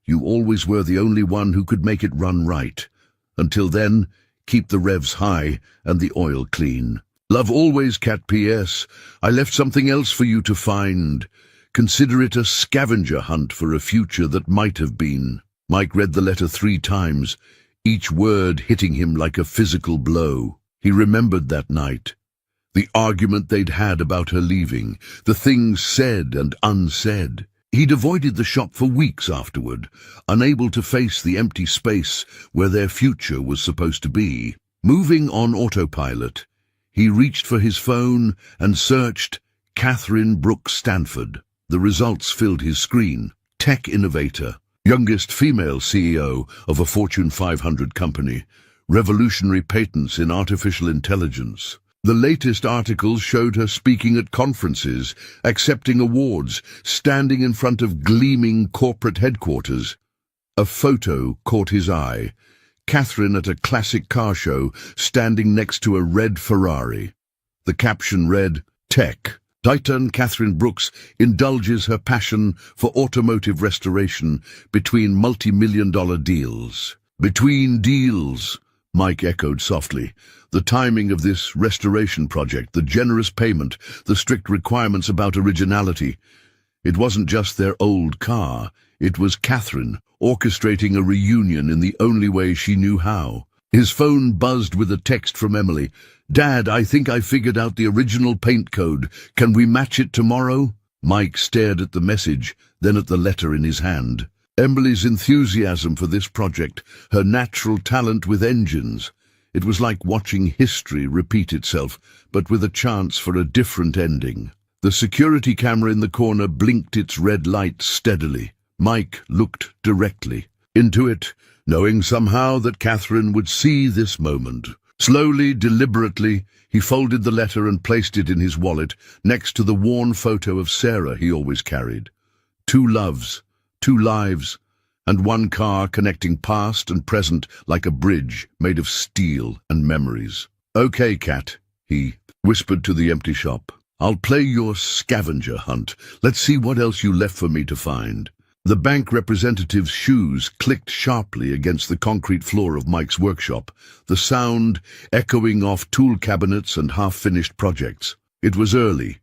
You always were the only one who could make it run right. Until then, keep the revs high and the oil clean. Love always, Cat. P.S. I left something else for you to find. Consider it a scavenger hunt for a future that might have been." Mike read the letter 3 times, each word hitting him like a physical blow. He remembered that night. The argument they'd had about her leaving, the things said and unsaid. He'd avoided the shop for weeks afterward, unable to face the empty space where their future was supposed to be. Moving on autopilot, he reached for his phone and searched Catherine Brooks Stanford. The results filled his screen. Tech innovator, youngest female CEO of a Fortune 500 company, revolutionary patents in artificial intelligence. The latest articles showed her speaking at conferences, accepting awards, standing in front of gleaming corporate headquarters. A photo caught his eye. Catherine at a classic car show, standing next to a red Ferrari. The caption read, "Tech. Titan Catherine Brooks indulges her passion for automotive restoration between multi-million-dollar deals." Between deals, Mike echoed softly. The timing of this restoration project, the generous payment, the strict requirements about originality. It wasn't just their old car. It was Catherine orchestrating a reunion in the only way she knew how. His phone buzzed with a text from Emily. "Dad, I think I figured out the original paint code. Can we match it tomorrow?" Mike stared at the message, then at the letter in his hand. Emily's enthusiasm for this project, her natural talent with engines. It was like watching history repeat itself, but with a chance for a different ending. The security camera in the corner blinked its red light steadily. Mike looked directly into it, knowing somehow that Catherine would see this moment. Slowly, deliberately, he folded the letter and placed it in his wallet, next to the worn photo of Sarah he always carried. 2 loves, 2 lives, and 1 car connecting past and present like a bridge made of steel and memories. "Okay, Cat," he whispered to the empty shop. "I'll play your scavenger hunt. Let's see what else you left for me to find." The bank representative's shoes clicked sharply against the concrete floor of Mike's workshop, the sound echoing off tool cabinets and half-finished projects. It was early,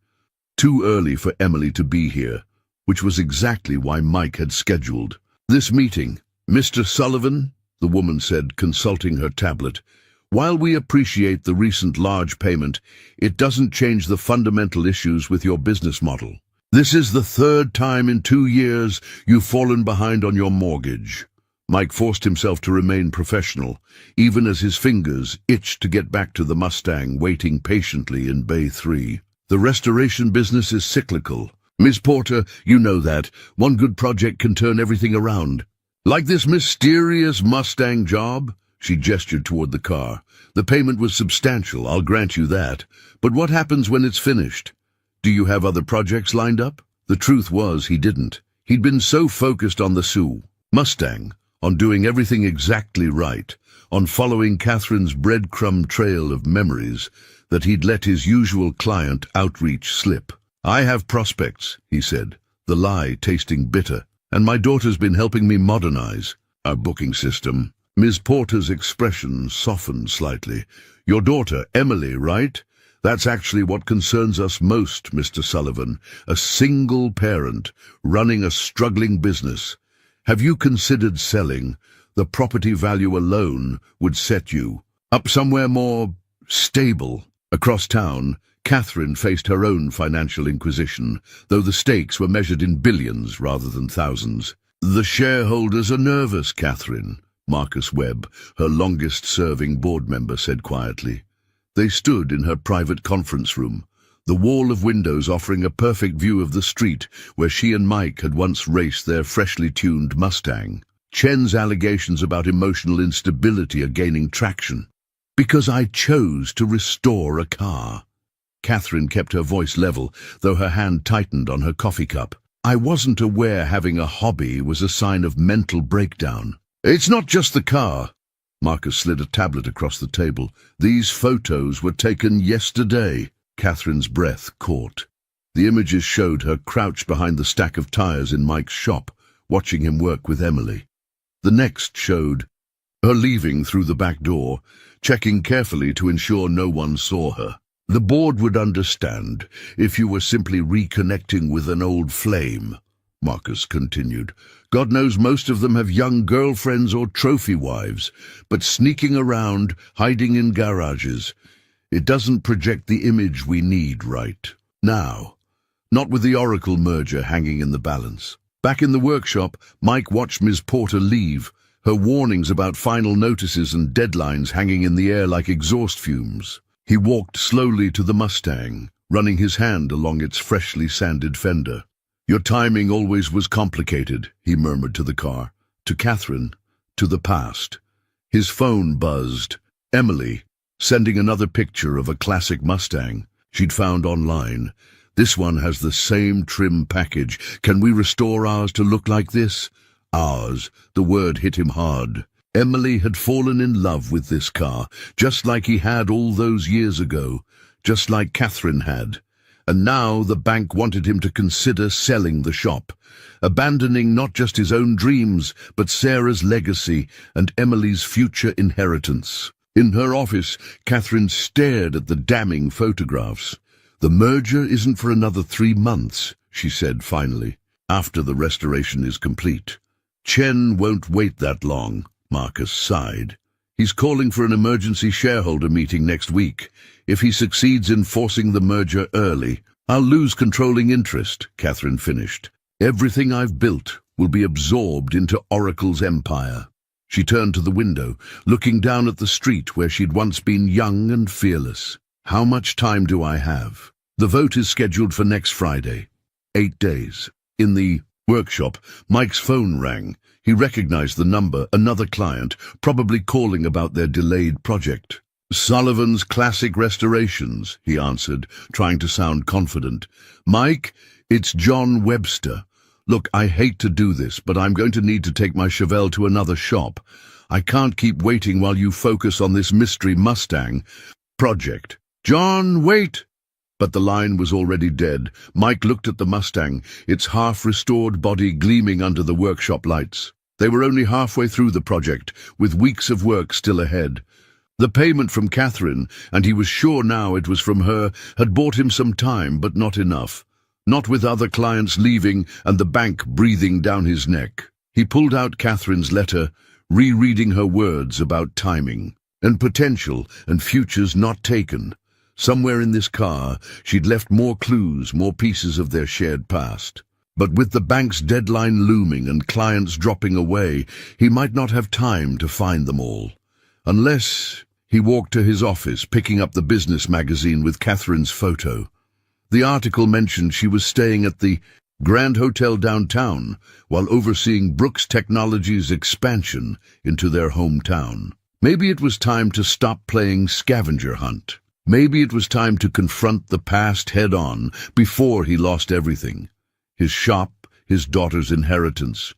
too early for Emily to be here, which was exactly why Mike had scheduled this meeting. "Mr. Sullivan," the woman said, consulting her tablet, "while we appreciate the recent large payment, it doesn't change the fundamental issues with your business model. This is the 3rd time in 2 years you've fallen behind on your mortgage." Mike forced himself to remain professional, even as his fingers itched to get back to the Mustang waiting patiently in Bay 3. "The restoration business is cyclical. Miss Porter, you know that. One good project can turn everything around. Like this mysterious Mustang job?" She gestured toward the car. "The payment was substantial, I'll grant you that. But what happens when it's finished? Do you have other projects lined up?" The truth was he didn't. He'd been so focused on the Mustang, on doing everything exactly right, on following Catherine's breadcrumb trail of memories, that he'd let his usual client outreach slip. "I have prospects," he said, the lie tasting bitter, "and my daughter's been helping me modernize our booking system." Ms. Porter's expression softened slightly. "Your daughter, Emily, right? That's actually what concerns us most, Mr. Sullivan. A single parent running a struggling business. Have you considered selling? The property value alone would set you up somewhere more stable." Across town, Catherine faced her own financial inquisition, though the stakes were measured in billions rather than thousands. "The shareholders are nervous, Catherine," Marcus Webb, her longest-serving board member, said quietly. They stood in her private conference room, the wall of windows offering a perfect view of the street where she and Mike had once raced their freshly tuned Mustang. "Chen's allegations about emotional instability are gaining traction. Because I chose to restore a car." Catherine kept her voice level, though her hand tightened on her coffee cup. "I wasn't aware having a hobby was a sign of mental breakdown." "It's not just the car." Marcus slid a tablet across the table. "These photos were taken yesterday." Catherine's breath caught. The images showed her crouched behind the stack of tires in Mike's shop, watching him work with Emily. The next showed her leaving through the back door, checking carefully to ensure no one saw her. "The board would understand if you were simply reconnecting with an old flame," Marcus continued. "God knows most of them have young girlfriends or trophy wives, but sneaking around, hiding in garages, it doesn't project the image we need right now. Not with the Oracle merger hanging in the balance." Back in the workshop, Mike watched Ms. Porter leave, her warnings about final notices and deadlines hanging in the air like exhaust fumes. He walked slowly to the Mustang, running his hand along its freshly sanded fender. "Your timing always was complicated," he murmured to the car, to Catherine, to the past. His phone buzzed. Emily, sending another picture of a classic Mustang she'd found online. "This one has the same trim package. Can we restore ours to look like this?" Ours. The word hit him hard. Emily had fallen in love with this car, just like he had all those years ago, just like Catherine had. And now the bank wanted him to consider selling the shop, abandoning not just his own dreams, but Sarah's legacy and Emily's future inheritance. In her office, Catherine stared at the damning photographs. "The merger isn't for another 3 months, she said finally, "after the restoration is complete." "Chen won't wait that long," Marcus sighed. "He's calling for an emergency shareholder meeting next week. If he succeeds in forcing the merger early, I'll lose controlling interest," Catherine finished. "Everything I've built will be absorbed into Oracle's empire." She turned to the window, looking down at the street where she'd once been young and fearless. "How much time do I have?" "The vote is scheduled for next Friday. 8 days. In the workshop, Mike's phone rang. He recognized the number, another client, probably calling about their delayed project. "Sullivan's Classic Restorations," he answered, trying to sound confident. "Mike, it's John Webster. Look, I hate to do this, but I'm going to need to take my Chevelle to another shop. I can't keep waiting while you focus on this mystery Mustang project." "John, wait!" But the line was already dead. Mike looked at the Mustang, its half-restored body gleaming under the workshop lights. They were only halfway through the project, with weeks of work still ahead. The payment from Catherine, and he was sure now it was from her, had bought him some time, but not enough. Not with other clients leaving and the bank breathing down his neck. He pulled out Catherine's letter, rereading her words about timing, and potential, and futures not taken. Somewhere in this car, she'd left more clues, more pieces of their shared past. But with the bank's deadline looming and clients dropping away, he might not have time to find them all. Unless he walked to his office, picking up the business magazine with Catherine's photo. The article mentioned she was staying at the Grand Hotel downtown while overseeing Brooks Technologies' expansion into their hometown. Maybe it was time to stop playing scavenger hunt. Maybe it was time to confront the past head-on before he lost everything. His shop, his daughter's inheritance,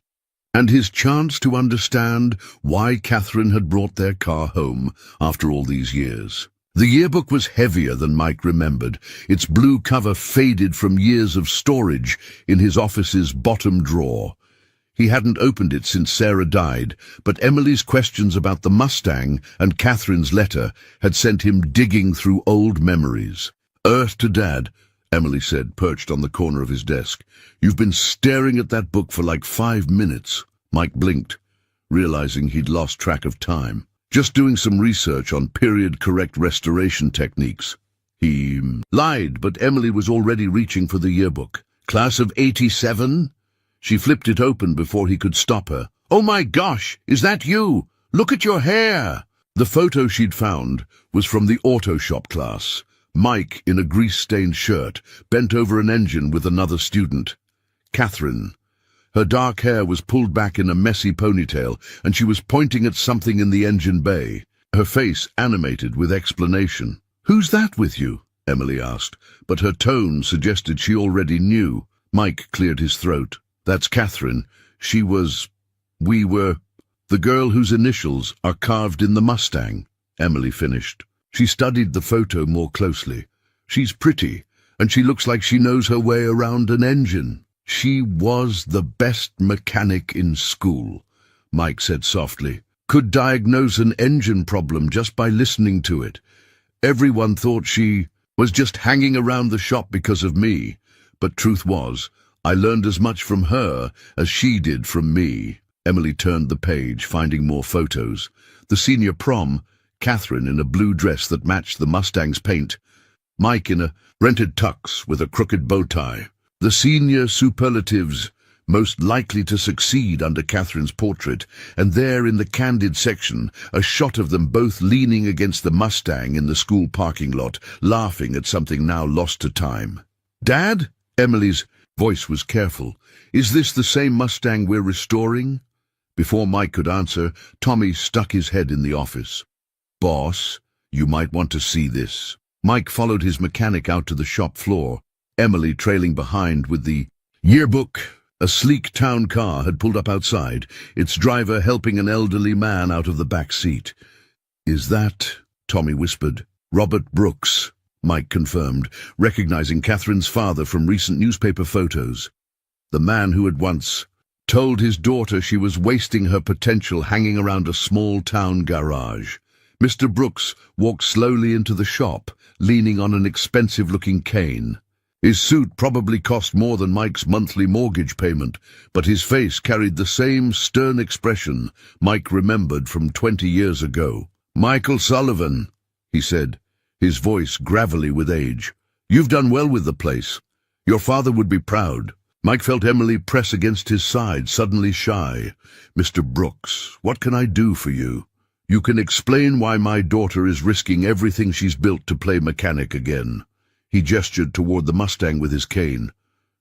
and his chance to understand why Catherine had brought their car home after all these years. The yearbook was heavier than Mike remembered. Its blue cover faded from years of storage in his office's bottom drawer. He hadn't opened it since Sarah died, but Emily's questions about the Mustang and Catherine's letter had sent him digging through old memories. "Earth to Dad," Emily said, perched on the corner of his desk. "You've been staring at that book for like 5 minutes." Mike blinked, realizing he'd lost track of time. "Just doing some research on period-correct restoration techniques." He lied, but Emily was already reaching for the yearbook. "Class of 87? She flipped it open before he could stop her. "Oh my gosh, is that you? Look at your hair!" The photo she'd found was from the auto shop class. Mike, in a grease-stained shirt, bent over an engine with another student. Catherine. Her dark hair was pulled back in a messy ponytail, and she was pointing at something in the engine bay, her face animated with explanation. "Who's that with you?" Emily asked, but her tone suggested she already knew. Mike cleared his throat. "That's Catherine. We were the girl whose initials are carved in the Mustang," Emily finished. She studied the photo more closely. "She's pretty, and she looks like she knows her way around an engine." "She was the best mechanic in school," Mike said softly. "Could diagnose an engine problem just by listening to it. Everyone thought she was just hanging around the shop because of me, but truth was, I learned as much from her as she did from me." Emily turned the page, finding more photos. The senior prom, Catherine in a blue dress that matched the Mustang's paint, Mike in a rented tux with a crooked bow tie. The senior superlatives, most likely to succeed under Catherine's portrait, and there in the candid section, a shot of them both leaning against the Mustang in the school parking lot, laughing at something now lost to time. "Dad?" Emily's voice was careful. "Is this the same Mustang we're restoring?" Before Mike could answer, Tommy stuck his head in the office. "Boss, you might want to see this." Mike followed his mechanic out to the shop floor, Emily trailing behind with the yearbook. A sleek town car had pulled up outside, its driver helping an elderly man out of the back seat. "Is that," Tommy whispered. "Robert Brooks," Mike confirmed, recognizing Catherine's father from recent newspaper photos. The man who had once told his daughter she was wasting her potential hanging around a small-town garage. Mr. Brooks walked slowly into the shop, leaning on an expensive-looking cane. His suit probably cost more than Mike's monthly mortgage payment, but his face carried the same stern expression Mike remembered from 20 years ago. "Michael Sullivan," he said, his voice gravelly with age. "You've done well with the place. Your father would be proud." Mike felt Emily press against his side, suddenly shy. "Mr. Brooks, what can I do for you? You can explain why my daughter is risking everything she's built to play mechanic again." He gestured toward the Mustang with his cane.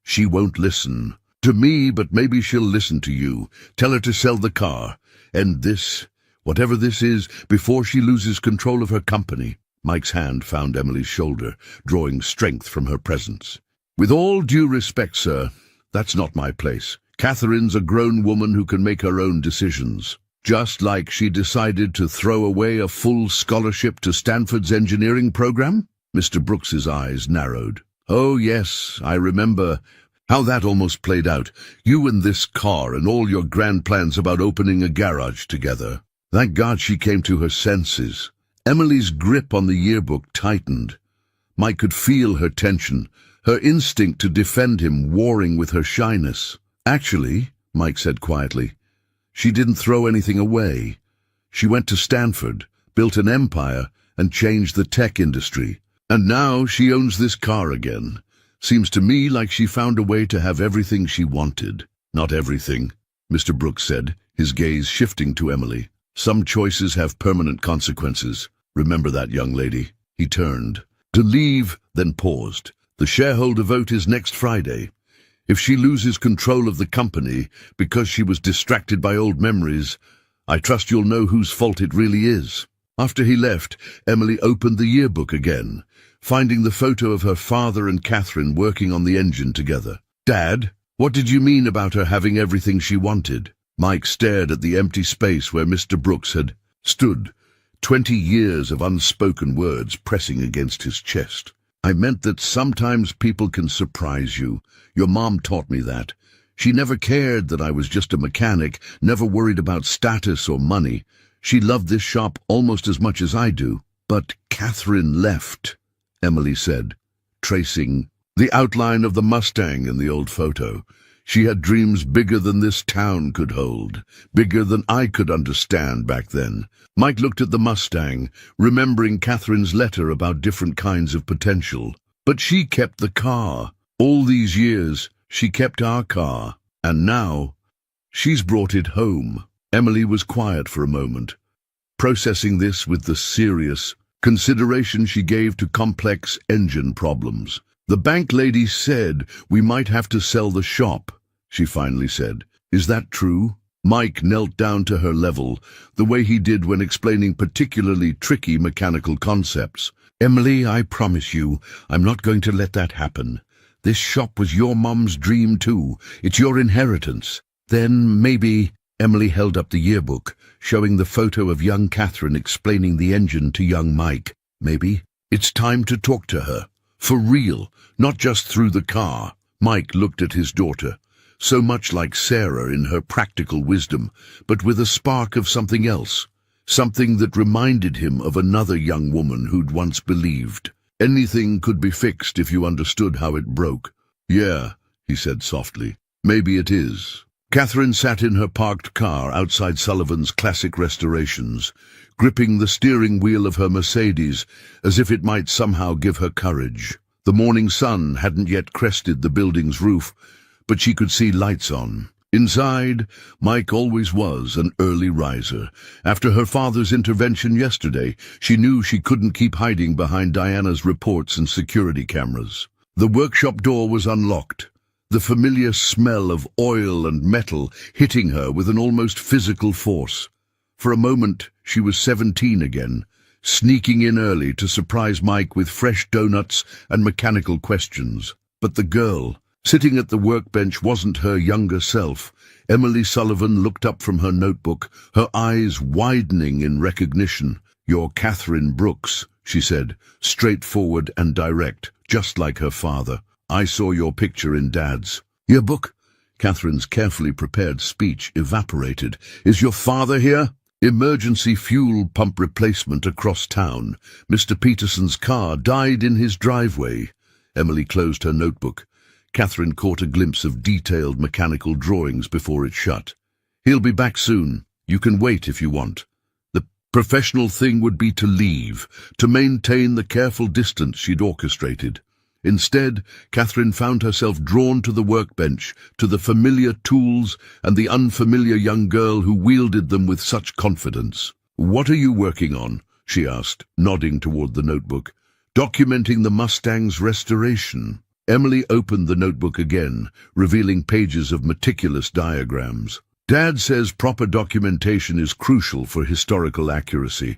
"She won't listen to me, but maybe she'll listen to you. Tell her to sell the car. And this, whatever this is, before she loses control of her company." Mike's hand found Emily's shoulder, drawing strength from her presence. "With all due respect, sir, that's not my place. Catherine's a grown woman who can make her own decisions. Just like she decided to throw away a full scholarship to Stanford's engineering program?" Mr. Brooks's eyes narrowed. "Oh, yes, I remember how that almost played out. You and this car and all your grand plans about opening a garage together. Thank God she came to her senses." Emily's grip on the yearbook tightened. Mike could feel her tension, her instinct to defend him warring with her shyness. "Actually," Mike said quietly, "she didn't throw anything away. She went to Stanford, built an empire, and changed the tech industry. And now she owns this car again. Seems to me like she found a way to have everything she wanted." "Not everything," Mr. Brooks said, his gaze shifting to Emily. "Some choices have permanent consequences. Remember that, young lady." He turned to leave, then paused. "The shareholder vote is next Friday. If she loses control of the company because she was distracted by old memories, I trust you'll know whose fault it really is." After he left, Emily opened the yearbook again, finding the photo of her father and Catherine working on the engine together. "Dad, what did you mean about her having everything she wanted?" Mike stared at the empty space where Mr. Brooks had stood, 20 years of unspoken words pressing against his chest. "I meant that sometimes people can surprise you. Your mom taught me that. She never cared that I was just a mechanic, never worried about status or money. She loved this shop almost as much as I do." "But Catherine left," Emily said, tracing the outline of the Mustang in the old photo. "She had dreams bigger than this town could hold, bigger than I could understand back then." Mike looked at the Mustang, remembering Catherine's letter about different kinds of potential. "But she kept the car. All these years, she kept our car. And now, she's brought it home." Emily was quiet for a moment, processing this with the serious consideration she gave to complex engine problems. "The bank lady said we might have to sell the shop," she finally said. "Is that true?" Mike knelt down to her level, the way he did when explaining particularly tricky mechanical concepts. "Emily, I promise you, I'm not going to let that happen. This shop was your mom's dream too. It's your inheritance. Then maybe—" Emily held up the yearbook, showing the photo of young Catherine explaining the engine to young Mike. "Maybe it's time to talk to her. For real, not just through the car." Mike looked at his daughter, so much like Sarah in her practical wisdom, but with a spark of something else, something that reminded him of another young woman who'd once believed anything could be fixed if you understood how it broke. "Yeah," he said softly, "maybe it is." Catherine sat in her parked car outside Sullivan's Classic Restorations, gripping the steering wheel of her Mercedes as if it might somehow give her courage. The morning sun hadn't yet crested the building's roof, but she could see lights on. Inside, Mike always was an early riser. After her father's intervention yesterday, she knew she couldn't keep hiding behind Diana's reports and security cameras. The workshop door was unlocked, the familiar smell of oil and metal hitting her with an almost physical force. For a moment, she was 17 again, sneaking in early to surprise Mike with fresh donuts and mechanical questions. But the girl sitting at the workbench wasn't her younger self. Emily Sullivan looked up from her notebook, her eyes widening in recognition. "You're Catherine Brooks," she said, straightforward and direct, just like her father. "I saw your picture in Dad's yearbook." Catherine's carefully prepared speech evaporated. "Is your father here?" "Emergency fuel pump replacement across town. Mr. Peterson's car died in his driveway." Emily closed her notebook. Catherine caught a glimpse of detailed mechanical drawings before it shut. "He'll be back soon. You can wait if you want." The professional thing would be to leave, to maintain the careful distance she'd orchestrated. Instead, Catherine found herself drawn to the workbench, to the familiar tools and the unfamiliar young girl who wielded them with such confidence. "What are you working on?" she asked, nodding toward the notebook. "Documenting the Mustang's restoration." Emily opened the notebook again, revealing pages of meticulous diagrams. "Dad says proper documentation is crucial for historical accuracy.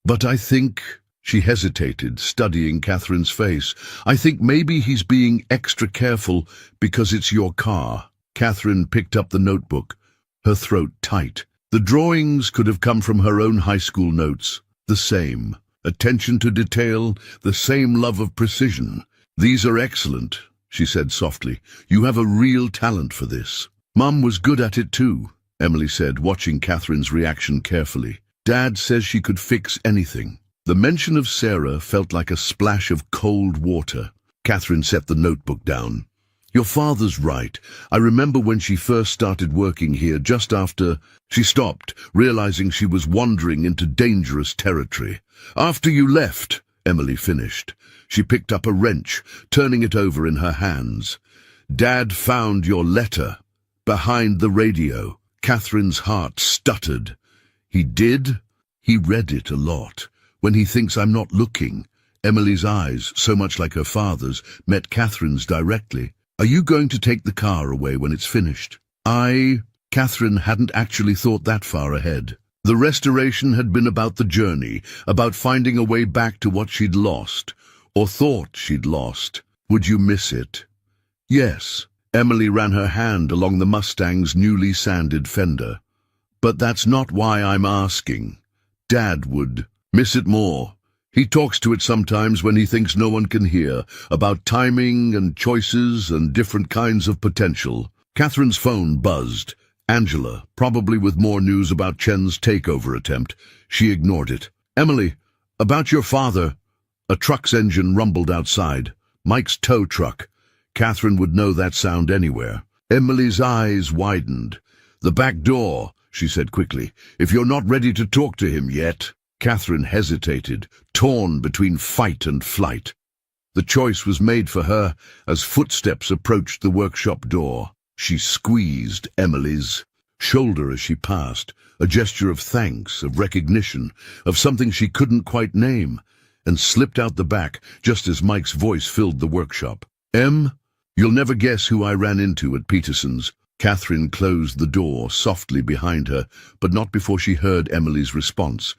But I think—" She hesitated, studying Catherine's face. "I think maybe he's being extra careful because it's your car." Catherine picked up the notebook, her throat tight. The drawings could have come from her own high school notes. The same attention to detail, the same love of precision. "These are excellent," she said softly. "You have a real talent for this." "Mum was good at it too," Emily said, watching Catherine's reaction carefully. "Dad says she could fix anything." The mention of Sarah felt like a splash of cold water. Catherine set the notebook down. "Your father's right. I remember when she first started working here, just after—" She stopped, realizing she was wandering into dangerous territory. "After you left," Emily finished. She picked up a wrench, turning it over in her hands. "Dad found your letter behind the radio." Catherine's heart stuttered. "He did?" "He read it a lot. When he thinks I'm not looking." Emily's eyes, so much like her father's, met Catherine's directly. "Are you going to take the car away when it's finished?" Catherine hadn't actually thought that far ahead. The restoration had been about the journey, about finding a way back to what she'd lost, or thought she'd lost. "Would you miss it?" "Yes." Emily ran her hand along the Mustang's newly sanded fender. "But that's not why I'm asking. Dad would miss it more. He talks to it sometimes when he thinks no one can hear, about timing and choices and different kinds of potential." Catherine's phone buzzed. Angela, probably with more news about Chen's takeover attempt. She ignored it. "Emily, about your father." A truck's engine rumbled outside. Mike's tow truck. Catherine would know that sound anywhere. Emily's eyes widened. "The back door," she said quickly. "If you're not ready to talk to him yet." Catherine hesitated, torn between fight and flight. The choice was made for her as footsteps approached the workshop door. She squeezed Emily's shoulder as she passed, a gesture of thanks, of recognition, of something she couldn't quite name, and slipped out the back just as Mike's voice filled the workshop. You'll never guess who I ran into at Peterson's." Catherine closed the door softly behind her, but not before she heard Emily's response.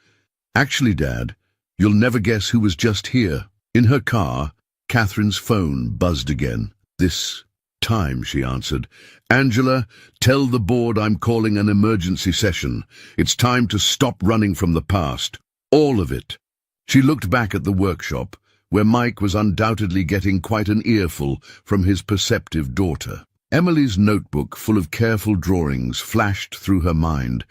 "Actually, Dad, you'll never guess who was just here." In her car, Catherine's phone buzzed again. "This time," she answered. "Angela, tell the board I'm calling an emergency session. It's time to stop running from the past. All of it." She looked back at the workshop, where Mike was undoubtedly getting quite an earful from his perceptive daughter. Emily's notebook, full of careful drawings, flashed through her mind,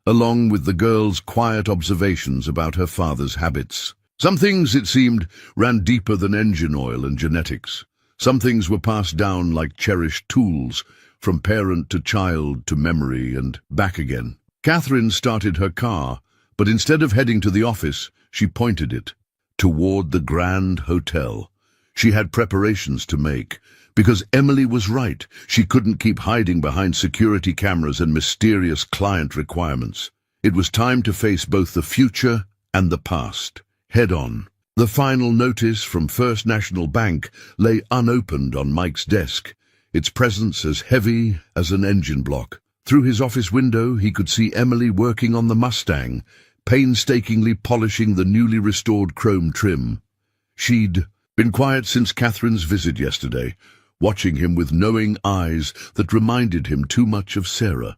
along with the girl's quiet observations about her father's habits. Some things, it seemed, ran deeper than engine oil and genetics. Some things were passed down like cherished tools, from parent to child to memory and back again. Catherine started her car, but instead of heading to the office, she pointed it toward the Grand Hotel. She had preparations to make. Because Emily was right. She couldn't keep hiding behind security cameras and mysterious client requirements. It was time to face both the future and the past, head on. The final notice from First National Bank lay unopened on Mike's desk, its presence as heavy as an engine block. Through his office window, he could see Emily working on the Mustang, painstakingly polishing the newly restored chrome trim. She'd been quiet since Catherine's visit yesterday, watching him with knowing eyes that reminded him too much of Sarah.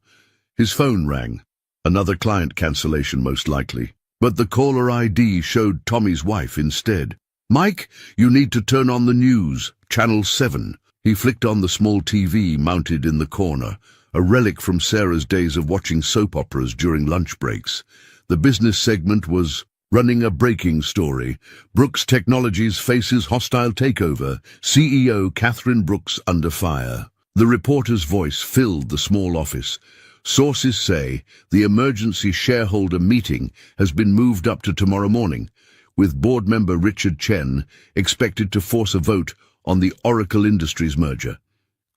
His phone rang. Another client cancellation, most likely. But the caller ID showed Tommy's wife instead. "Mike, you need to turn on the news, Channel 7. He flicked on the small TV mounted in the corner, a relic from Sarah's days of watching soap operas during lunch breaks. The business segment was running a breaking story. Brooks Technologies faces hostile takeover. CEO Catherine Brooks under fire. The reporter's voice filled the small office. Sources say the emergency shareholder meeting has been moved up to tomorrow morning, with board member Richard Chen expected to force a vote on the Oracle Industries merger.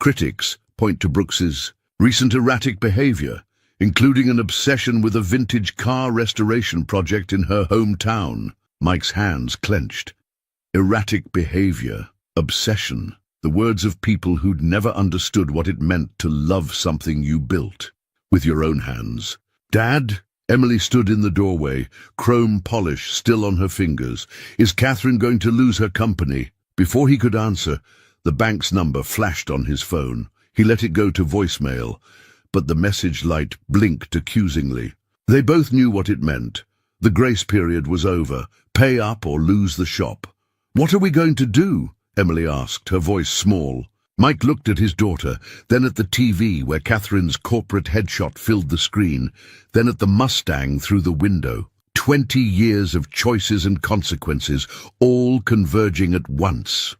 Critics point to Brooks's recent erratic behavior, including an obsession with a vintage car restoration project in her hometown. Mike's hands clenched. Erratic behavior, obsession, the words of people who'd never understood what it meant to love something you built with your own hands. "Dad?" Emily stood in the doorway, chrome polish still on her fingers. "Is Catherine going to lose her company?" Before he could answer, the bank's number flashed on his phone. He let it go to voicemail, but the message light blinked accusingly. They both knew what it meant. The grace period was over. Pay up or lose the shop. "What are we going to do?" Emily asked, her voice small. Mike looked at his daughter, then at the TV where Catherine's corporate headshot filled the screen, then at the Mustang through the window. 20 years of choices and consequences, all converging at once.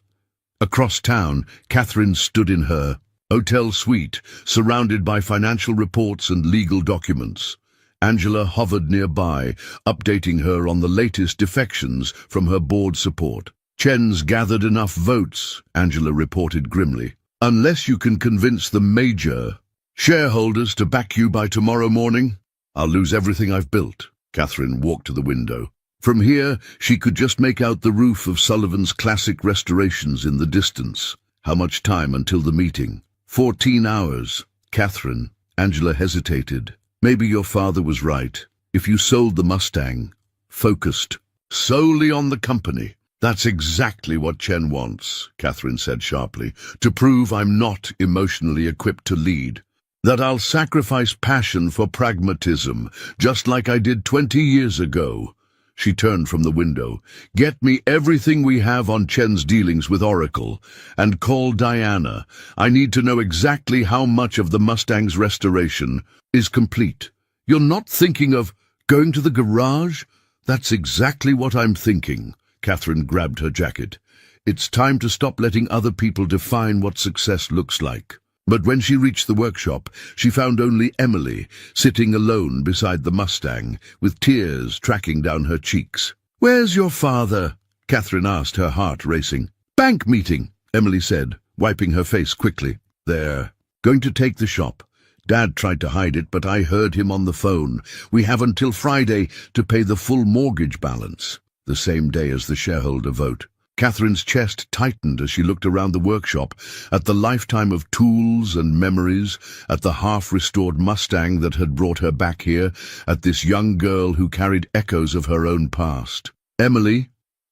Across town, Catherine stood in her hotel suite, surrounded by financial reports and legal documents. Angela hovered nearby, updating her on the latest defections from her board support. "Chen's gathered enough votes," Angela reported grimly. "Unless you can convince the major shareholders to back you by tomorrow morning, I'll lose everything I've built." Catherine walked to the window. From here, she could just make out the roof of Sullivan's classic restorations in the distance. How much time until the meeting? 14 hours. "Catherine," Angela hesitated. "Maybe your father was right. If you sold the Mustang, focused solely on the company." "That's exactly what Chen wants," Catherine said sharply, "to prove I'm not emotionally equipped to lead. That I'll sacrifice passion for pragmatism, just like I did 20 years ago." She turned from the window. "Get me everything we have on Chen's dealings with Oracle, and call Diana. I need to know exactly how much of the Mustang's restoration is complete." "You're not thinking of going to the garage?" "That's exactly what I'm thinking." Catherine grabbed her jacket. "It's time to stop letting other people define what success looks like." But when she reached the workshop, she found only Emily, sitting alone beside the Mustang, with tears tracking down her cheeks. "Where's your father?" Catherine asked, her heart racing. "Bank meeting," Emily said, wiping her face quickly. "They're going to take the shop. Dad tried to hide it, but I heard him on the phone. We have until Friday to pay the full mortgage balance." The same day as the shareholder vote. Catherine's chest tightened as she looked around the workshop, at the lifetime of tools and memories, at the half-restored Mustang that had brought her back here, at this young girl who carried echoes of her own past. "Emily,"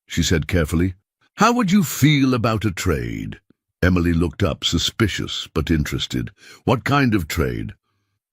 she said carefully, "how would you feel about a trade?" Emily looked up, suspicious but interested. "What kind of trade?"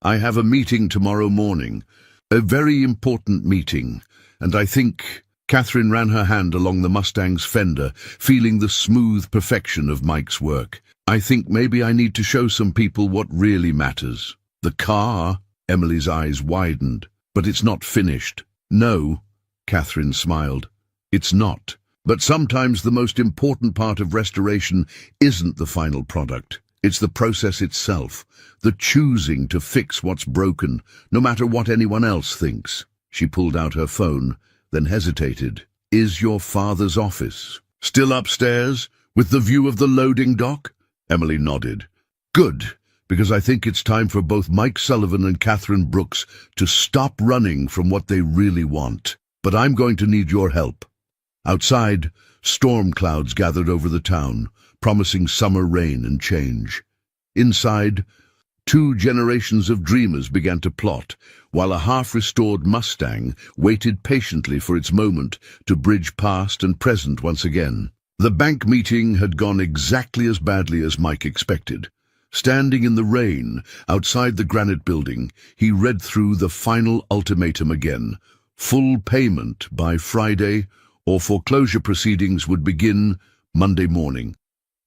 "I have a meeting tomorrow morning, a very important meeting, and I think—" Catherine ran her hand along the Mustang's fender, feeling the smooth perfection of Mike's work. "I think maybe I need to show some people what really matters." "The car?" Emily's eyes widened. "But it's not finished." "No," Catherine smiled. "It's not. But sometimes the most important part of restoration isn't the final product. It's the process itself, the choosing to fix what's broken, no matter what anyone else thinks." She pulled out her phone, then hesitated. "Is your father's office still upstairs, with the view of the loading dock?" Emily nodded. Good, because I think it's time for both Mike Sullivan and Catherine Brooks to stop running from what they really want. But I'm going to need your help. Outside, storm clouds gathered over the town, promising summer rain and change. Inside, 2 generations of dreamers began to plot, while a half-restored Mustang waited patiently for its moment to bridge past and present once again. The bank meeting had gone exactly as badly as Mike expected. Standing in the rain outside the granite building, he read through the final ultimatum again. Full payment by Friday, or foreclosure proceedings would begin Monday morning.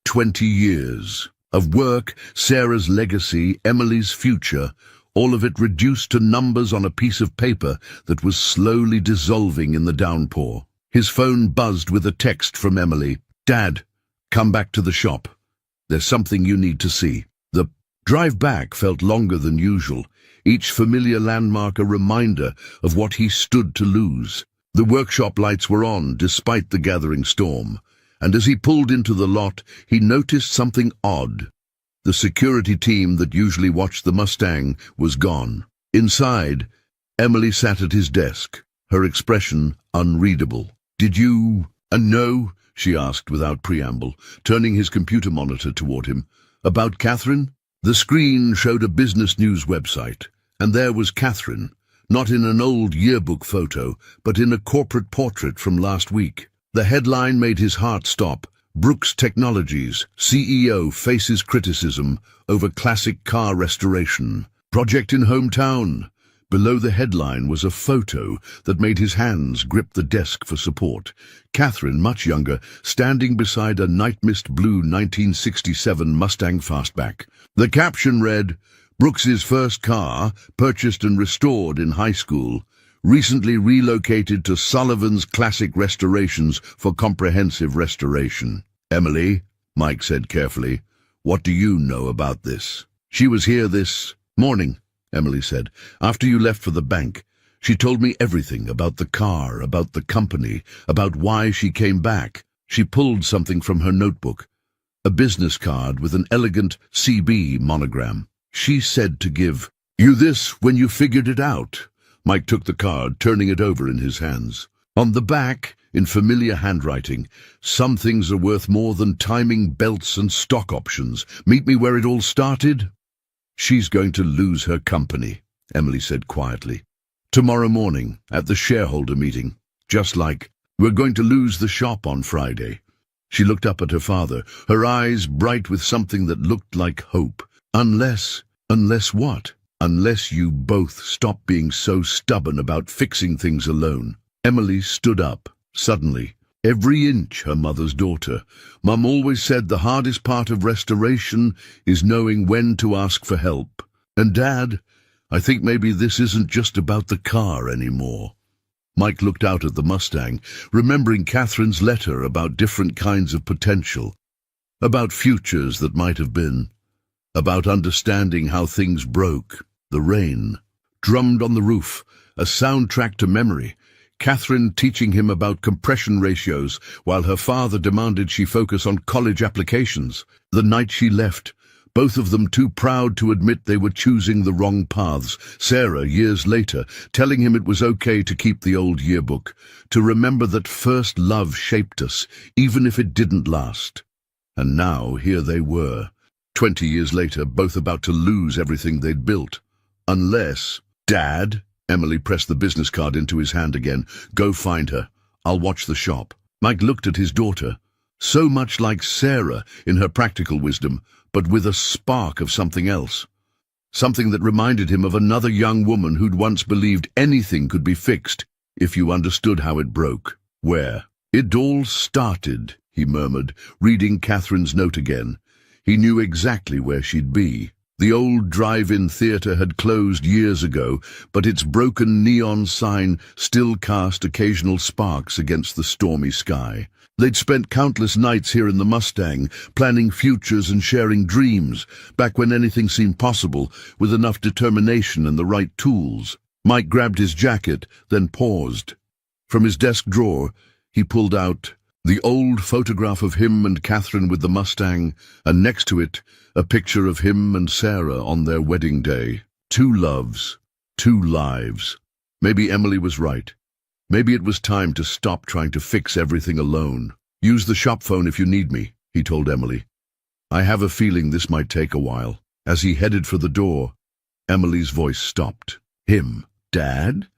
20 years of work, Sarah's legacy, Emily's future, all of it reduced to numbers on a piece of paper that was slowly dissolving in the downpour. His phone buzzed with a text from Emily. "Dad, come back to the shop. There's something you need to see." The drive back felt longer than usual, each familiar landmark a reminder of what he stood to lose. The workshop lights were on despite the gathering storm, and as he pulled into the lot, he noticed something odd. The security team that usually watched the Mustang was gone. Inside, Emily sat at his desk, her expression unreadable. "Did you know?" she asked without preamble, turning his computer monitor toward him. "About Catherine?" The screen showed a business news website, and there was Catherine, not in an old yearbook photo, but in a corporate portrait from last week. The headline made his heart stop. Brooks Technologies, CEO faces criticism over classic car restoration. Project in hometown. Below the headline was a photo that made his hands grip the desk for support. Catherine, much younger, standing beside a night-mist blue 1967 Mustang Fastback. The caption read, "Brooks's first car, purchased and restored in high school, recently relocated to Sullivan's Classic Restorations for comprehensive restoration." "Emily," Mike said carefully, "what do you know about this?" "She was here this morning," Emily said, "after you left for the bank. She told me everything about the car, about the company, about why she came back." She pulled something from her notebook, a business card with an elegant CB monogram. "She said to give you this when you figured it out." Mike took the card, turning it over in his hands. On the back, in familiar handwriting, "Some things are worth more than timing belts and stock options. Meet me where it all started." "She's going to lose her company," Emily said quietly. "Tomorrow morning, at the shareholder meeting. Just like, we're going to lose the shop on Friday." She looked up at her father, her eyes bright with something that looked like hope. Unless what? "Unless you both stop being so stubborn about fixing things alone." Emily stood up, suddenly, every inch her mother's daughter. "Mum always said the hardest part of restoration is knowing when to ask for help. And Dad, I think maybe this isn't just about the car anymore." Mike looked out at the Mustang, remembering Catherine's letter about different kinds of potential, about futures that might have been, about understanding how things broke. The rain drummed on the roof, a soundtrack to memory. Catherine teaching him about compression ratios, while her father demanded she focus on college applications. The night she left, both of them too proud to admit they were choosing the wrong paths. Sarah, years later, telling him it was okay to keep the old yearbook, to remember that first love shaped us, even if it didn't last. And now here they were, 20 years later, both about to lose everything they'd built. Unless... "Dad," Emily pressed the business card into his hand again, "go find her. I'll watch the shop." Mike looked at his daughter, so much like Sarah in her practical wisdom, but with a spark of something else. Something that reminded him of another young woman who'd once believed anything could be fixed if you understood how it broke. "Where it all started," he murmured, reading Catherine's note again. He knew exactly where she'd be. The old drive-in theater had closed years ago, but its broken neon sign still cast occasional sparks against the stormy sky. They'd spent countless nights here in the Mustang, planning futures and sharing dreams, back when anything seemed possible, with enough determination and the right tools. Mike grabbed his jacket, then paused. From his desk drawer, he pulled out The old photograph of him and Catherine with the Mustang, and next to it, a picture of him and Sarah on their wedding day. Two loves, two lives. Maybe Emily was right. Maybe it was time to stop trying to fix everything alone. Use the shop phone if you need me, he told Emily. I have a feeling this might take a while. As he headed for the door, Emily's voice stopped. Him, Dad?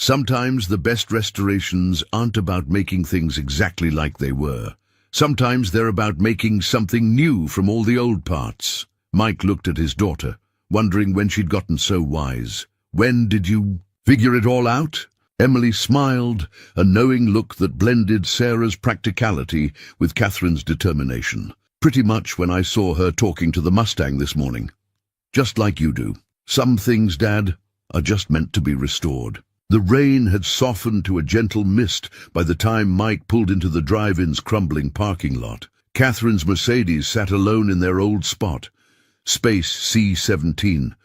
Sometimes the best restorations aren't about making things exactly like they were. Sometimes they're about making something new from all the old parts. Mike looked at his daughter, wondering when she'd gotten so wise. When did you figure it all out? Emily smiled, a knowing look that blended Sarah's practicality with Catherine's determination. Pretty much when I saw her talking to the Mustang this morning. Just like you do. Some things, Dad, are just meant to be restored. The rain had softened to a gentle mist by the time Mike pulled into the drive-in's crumbling parking lot. Catherine's Mercedes sat alone in their old spot, Space C-17,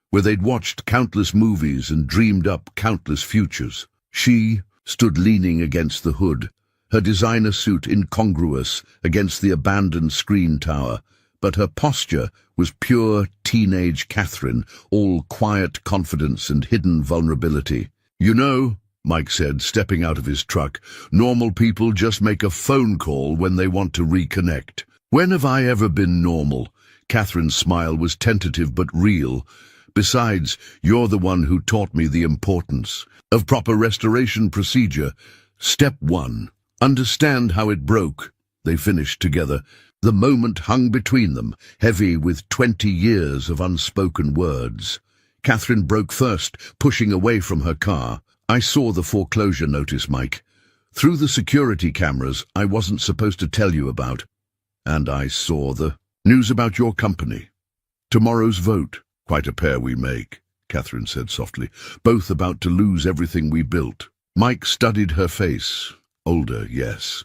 where they'd watched countless movies and dreamed up countless futures. She stood leaning against the hood, her designer suit incongruous against the abandoned screen tower, but her posture was pure teenage Catherine, all quiet confidence and hidden vulnerability. You know, Mike said, stepping out of his truck, normal people just make a phone call when they want to reconnect. When have I ever been normal? Catherine's smile was tentative but real. Besides, you're the one who taught me the importance of proper restoration procedure. Step 1. Understand how it broke. They finished together. The moment hung between them, heavy with 20 years of unspoken words. Catherine broke first, pushing away from her car. I saw the foreclosure notice, Mike. Through the security cameras I wasn't supposed to tell you about. And I saw the news about your company. Tomorrow's vote. Quite a pair we make, Catherine said softly. Both about to lose everything we built. Mike studied her face. Older, yes,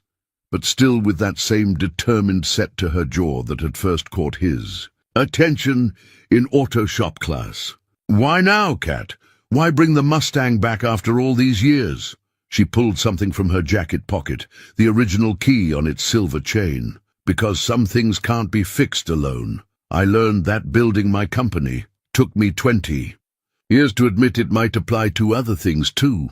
but still with that same determined set to her jaw that had first caught his. Attention in auto shop class. Why now, Cat? Why bring the Mustang back after all these years? She pulled something from her jacket pocket, the original key on its silver chain. Because some things can't be fixed alone. I learned that building my company. Took me 20 years to admit it might apply to other things too.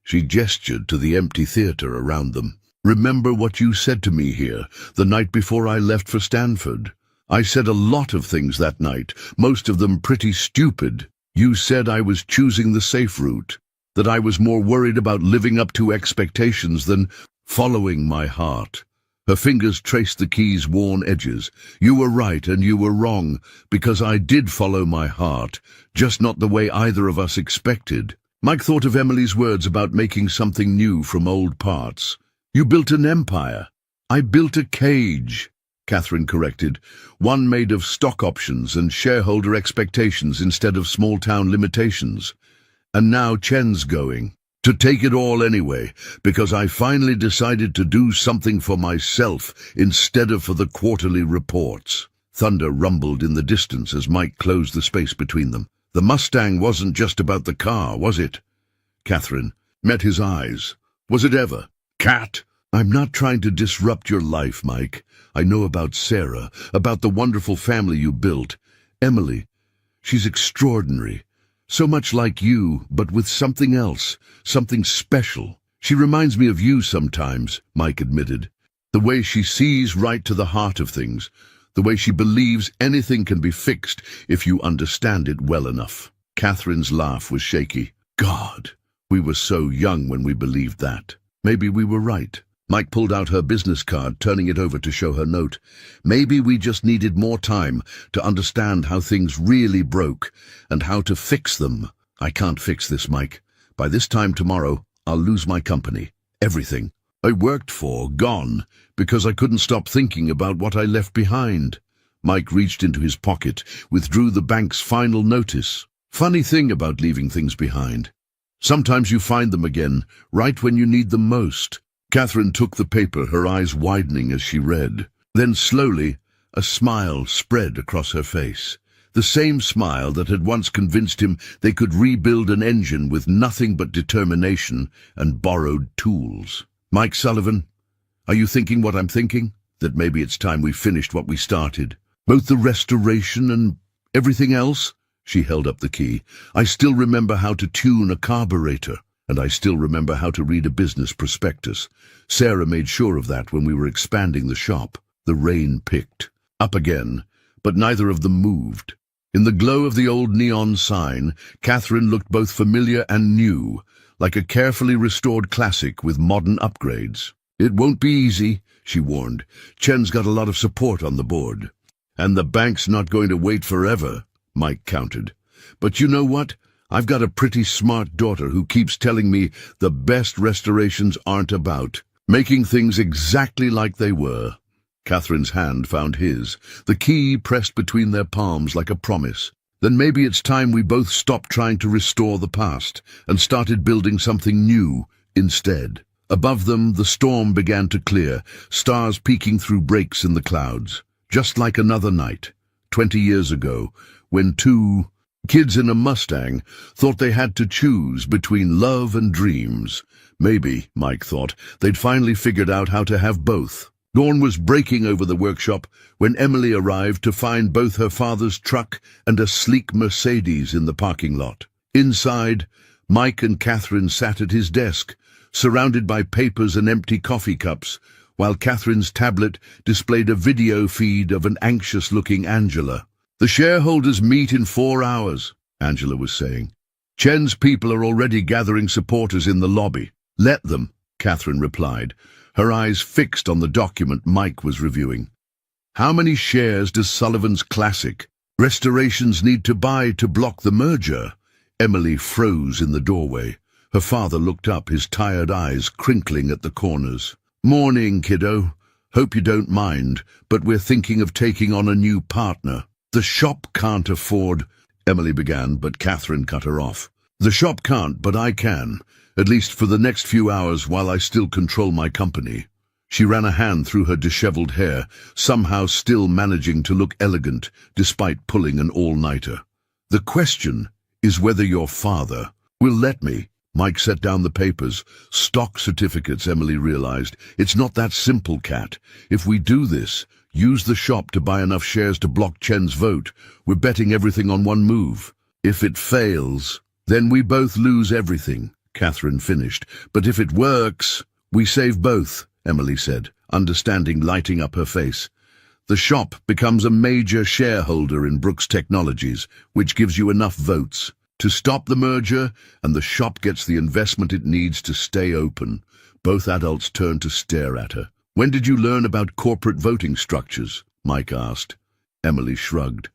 She gestured to the empty theater around them. Remember what you said to me here, the night before I left for Stanford. I said a lot of things that night, most of them pretty stupid. You said I was choosing the safe route, that I was more worried about living up to expectations than following my heart. Her fingers traced the key's worn edges. You were right and you were wrong, because I did follow my heart, just not the way either of us expected. Mike thought of Emily's words about making something new from old parts. You built an empire. I built a cage, Catherine corrected, one made of stock options and shareholder expectations instead of small-town limitations. And now Chen's going. To take it all anyway, because I finally decided to do something for myself instead of for the quarterly reports. Thunder rumbled in the distance as Mike closed the space between them. The Mustang wasn't just about the car, was it? Catherine met his eyes. Was it ever? Cat, I'm not trying to disrupt your life, Mike. I know about Sarah, about the wonderful family you built. Emily, she's extraordinary. So much like you, but with something else, something special. She reminds me of you sometimes, Mike admitted. The way she sees right to the heart of things, the way she believes anything can be fixed if you understand it well enough. Catherine's laugh was shaky. God, we were so young when we believed that. Maybe we were right. Mike pulled out her business card, turning it over to show her note. Maybe we just needed more time to understand how things really broke and how to fix them. I can't fix this, Mike. By this time tomorrow, I'll lose my company. Everything I worked for, gone, because I couldn't stop thinking about what I left behind. Mike reached into his pocket, withdrew the bank's final notice. Funny thing about leaving things behind. Sometimes you find them again, right when you need them most. Catherine took the paper, her eyes widening as she read. Then slowly, a smile spread across her face. The same smile that had once convinced him they could rebuild an engine with nothing but determination and borrowed tools. Mike Sullivan, Are you thinking what I'm thinking? That maybe it's time we finished what we started. Both the restoration and everything else? She held up the key. I still remember how to tune a carburetor, and I still remember how to read a business prospectus. Sarah made sure of that when we were expanding the shop. The rain picked up again, but neither of them moved. In the glow of the old neon sign, Catherine looked both familiar and new, like a carefully restored classic with modern upgrades. It won't be easy, she warned. Chen's got a lot of support on the board. And the bank's not going to wait forever, Mike countered. But you know what? I've got a pretty smart daughter who keeps telling me the best restorations aren't about making things exactly like they were. Catherine's hand found his, the key pressed between their palms like a promise. Then maybe it's time we both stopped trying to restore the past and started building something new instead. Above them, the storm began to clear, stars peeking through breaks in the clouds. Just like another night, 20 years ago, when two kids in a Mustang thought they had to choose between love and dreams. Maybe, Mike thought, they'd finally figured out how to have both. Dawn was breaking over the workshop when Emily arrived to find both her father's truck and a sleek Mercedes in the parking lot. Inside, Mike and Catherine sat at his desk, surrounded by papers and empty coffee cups, while Catherine's tablet displayed a video feed of an anxious-looking Angela. The shareholders meet in 4 hours, Angela was saying. Chen's people are already gathering supporters in the lobby. Let them, Catherine replied, her eyes fixed on the document Mike was reviewing. How many shares does Sullivan's Classic Restorations need to buy to block the merger? Emily froze in the doorway. Her father looked up, his tired eyes crinkling at the corners. Morning, kiddo. Hope you don't mind, but we're thinking of taking on a new partner. The shop can't afford, Emily began, but Catherine cut her off. The shop can't, but I can, at least for the next few hours while I still control my company. She ran a hand through her disheveled hair, somehow still managing to look elegant despite pulling an all-nighter. The question is whether your father will let me. Mike set down the papers. Stock certificates, Emily realized. It's not that simple, Cat. If we do this, use the shop to buy enough shares to block Chen's vote, we're betting everything on one move. If it fails, then we both lose everything, Catherine finished. But if it works, we save both, Emily said, understanding lighting up her face. The shop becomes a major shareholder in Brooks Technologies, which gives you enough votes to stop the merger, and the shop gets the investment it needs to stay open. Both adults turned to stare at her. When did you learn about corporate voting structures? Mike asked. Emily shrugged.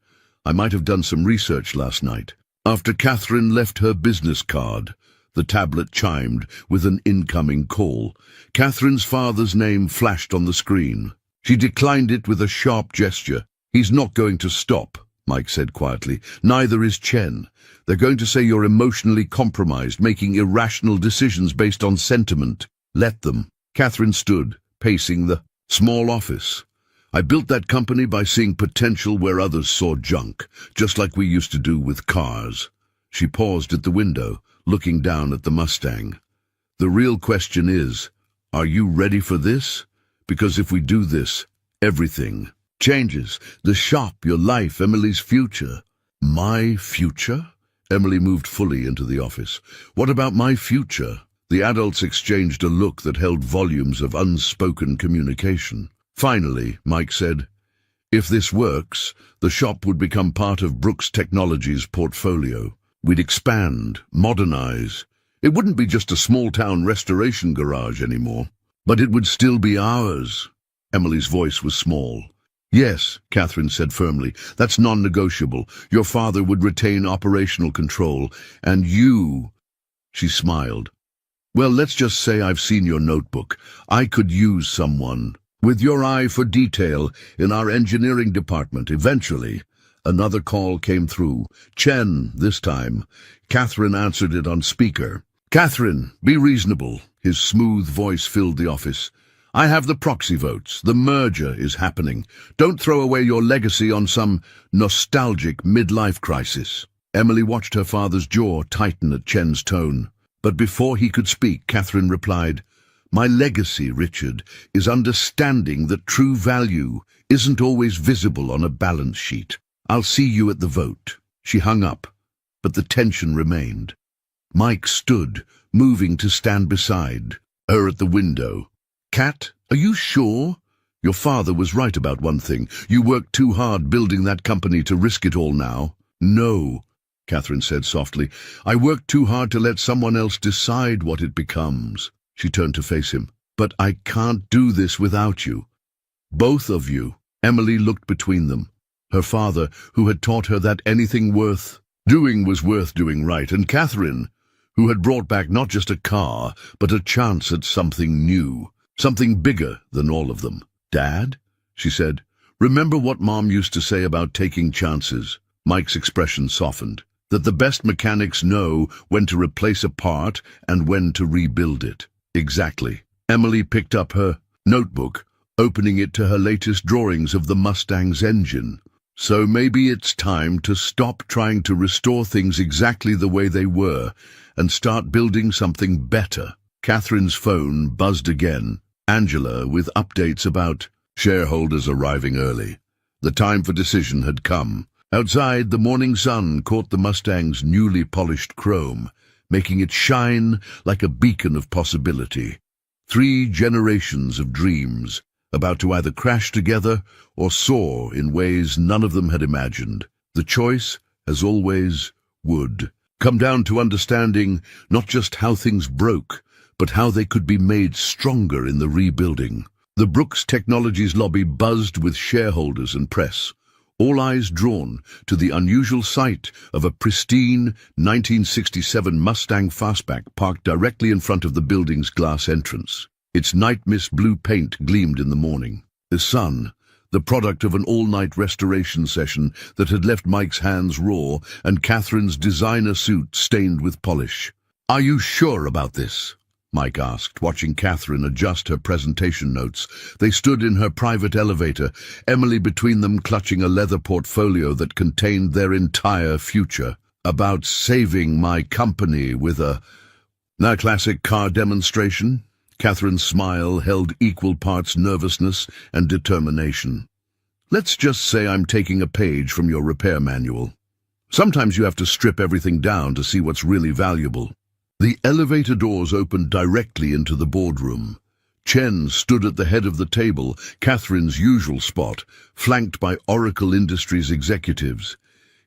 I might have done some research last night. After Catherine left her business card, the tablet chimed with an incoming call. Catherine's father's name flashed on the screen. She declined it with a sharp gesture. He's not going to stop, Mike said quietly. Neither is Chen. They're going to say you're emotionally compromised, making irrational decisions based on sentiment. Let them. Catherine stood, pacing the small office. I built that company by seeing potential where others saw junk, just like we used to do with cars. She paused at the window, looking down at the Mustang. The real question is, are you ready for this? Because if we do this, everything changes. The shop, your life, Emily's future. My future? Emily moved fully into the office. What about my future? The adults exchanged a look that held volumes of unspoken communication. Finally, Mike said, if this works, the shop would become part of Brooks Technologies' portfolio. We'd expand, modernize. It wouldn't be just a small-town restoration garage anymore, but it would still be ours. Emily's voice was small. Yes, Catherine said firmly, that's non-negotiable. Your father would retain operational control, and you... She smiled. Well, let's just say I've seen your notebook. I could use someone with your eye for detail in our engineering department eventually. Another call came through. Chen, this time. Catherine answered it on speaker. Catherine, be reasonable. His smooth voice filled the office. I have the proxy votes. The merger is happening. Don't throw away your legacy on some nostalgic midlife crisis. Emily watched her father's jaw tighten at Chen's tone. But before he could speak, Catherine replied, My legacy, Richard, is understanding that true value isn't always visible on a balance sheet. I'll see you at the vote." She hung up, but the tension remained. Mike stood, moving to stand beside her at the window. "Kat, are you sure? Your father was right about one thing. You worked too hard building that company to risk it all now." "No," Catherine said softly. "I worked too hard to let someone else decide what it becomes." She turned to face him. "But I can't do this without you. Both of you." Emily looked between them. Her father, who had taught her that anything worth doing was worth doing right, and Catherine, who had brought back not just a car, but a chance at something new, something bigger than all of them. "Dad," she said, "remember what Mom used to say about taking chances?" Mike's expression softened. "That the best mechanics know when to replace a part and when to rebuild it." "Exactly." Emily picked up her notebook, opening it to her latest drawings of the Mustang's engine. "So maybe it's time to stop trying to restore things exactly the way they were and start building something better." Catherine's phone buzzed again. Angela with updates about shareholders arriving early. The time for decision had come. Outside, the morning sun caught the Mustang's newly polished chrome, making it shine like a beacon of possibility. 3 generations of dreams, about to either crash together or soar in ways none of them had imagined. The choice, as always, would come down to understanding not just how things broke, but how they could be made stronger in the rebuilding. The Brooks Technologies lobby buzzed with shareholders and press, all eyes drawn to the unusual sight of a pristine 1967 Mustang fastback parked directly in front of the building's glass entrance. Its night-mist blue paint gleamed in the morning. The sun, the product of an all-night restoration session that had left Mike's hands raw and Catherine's designer suit stained with polish. "Are you sure about this?" Mike asked, watching Catherine adjust her presentation notes. They stood in her private elevator, Emily between them clutching a leather portfolio that contained their entire future. "About saving my company with a classic car demonstration?" Catherine's smile held equal parts nervousness and determination. "Let's just say I'm taking a page from your repair manual. Sometimes you have to strip everything down to see what's really valuable." The elevator doors opened directly into the boardroom. Chen stood at the head of the table, Catherine's usual spot, flanked by Oracle Industries executives.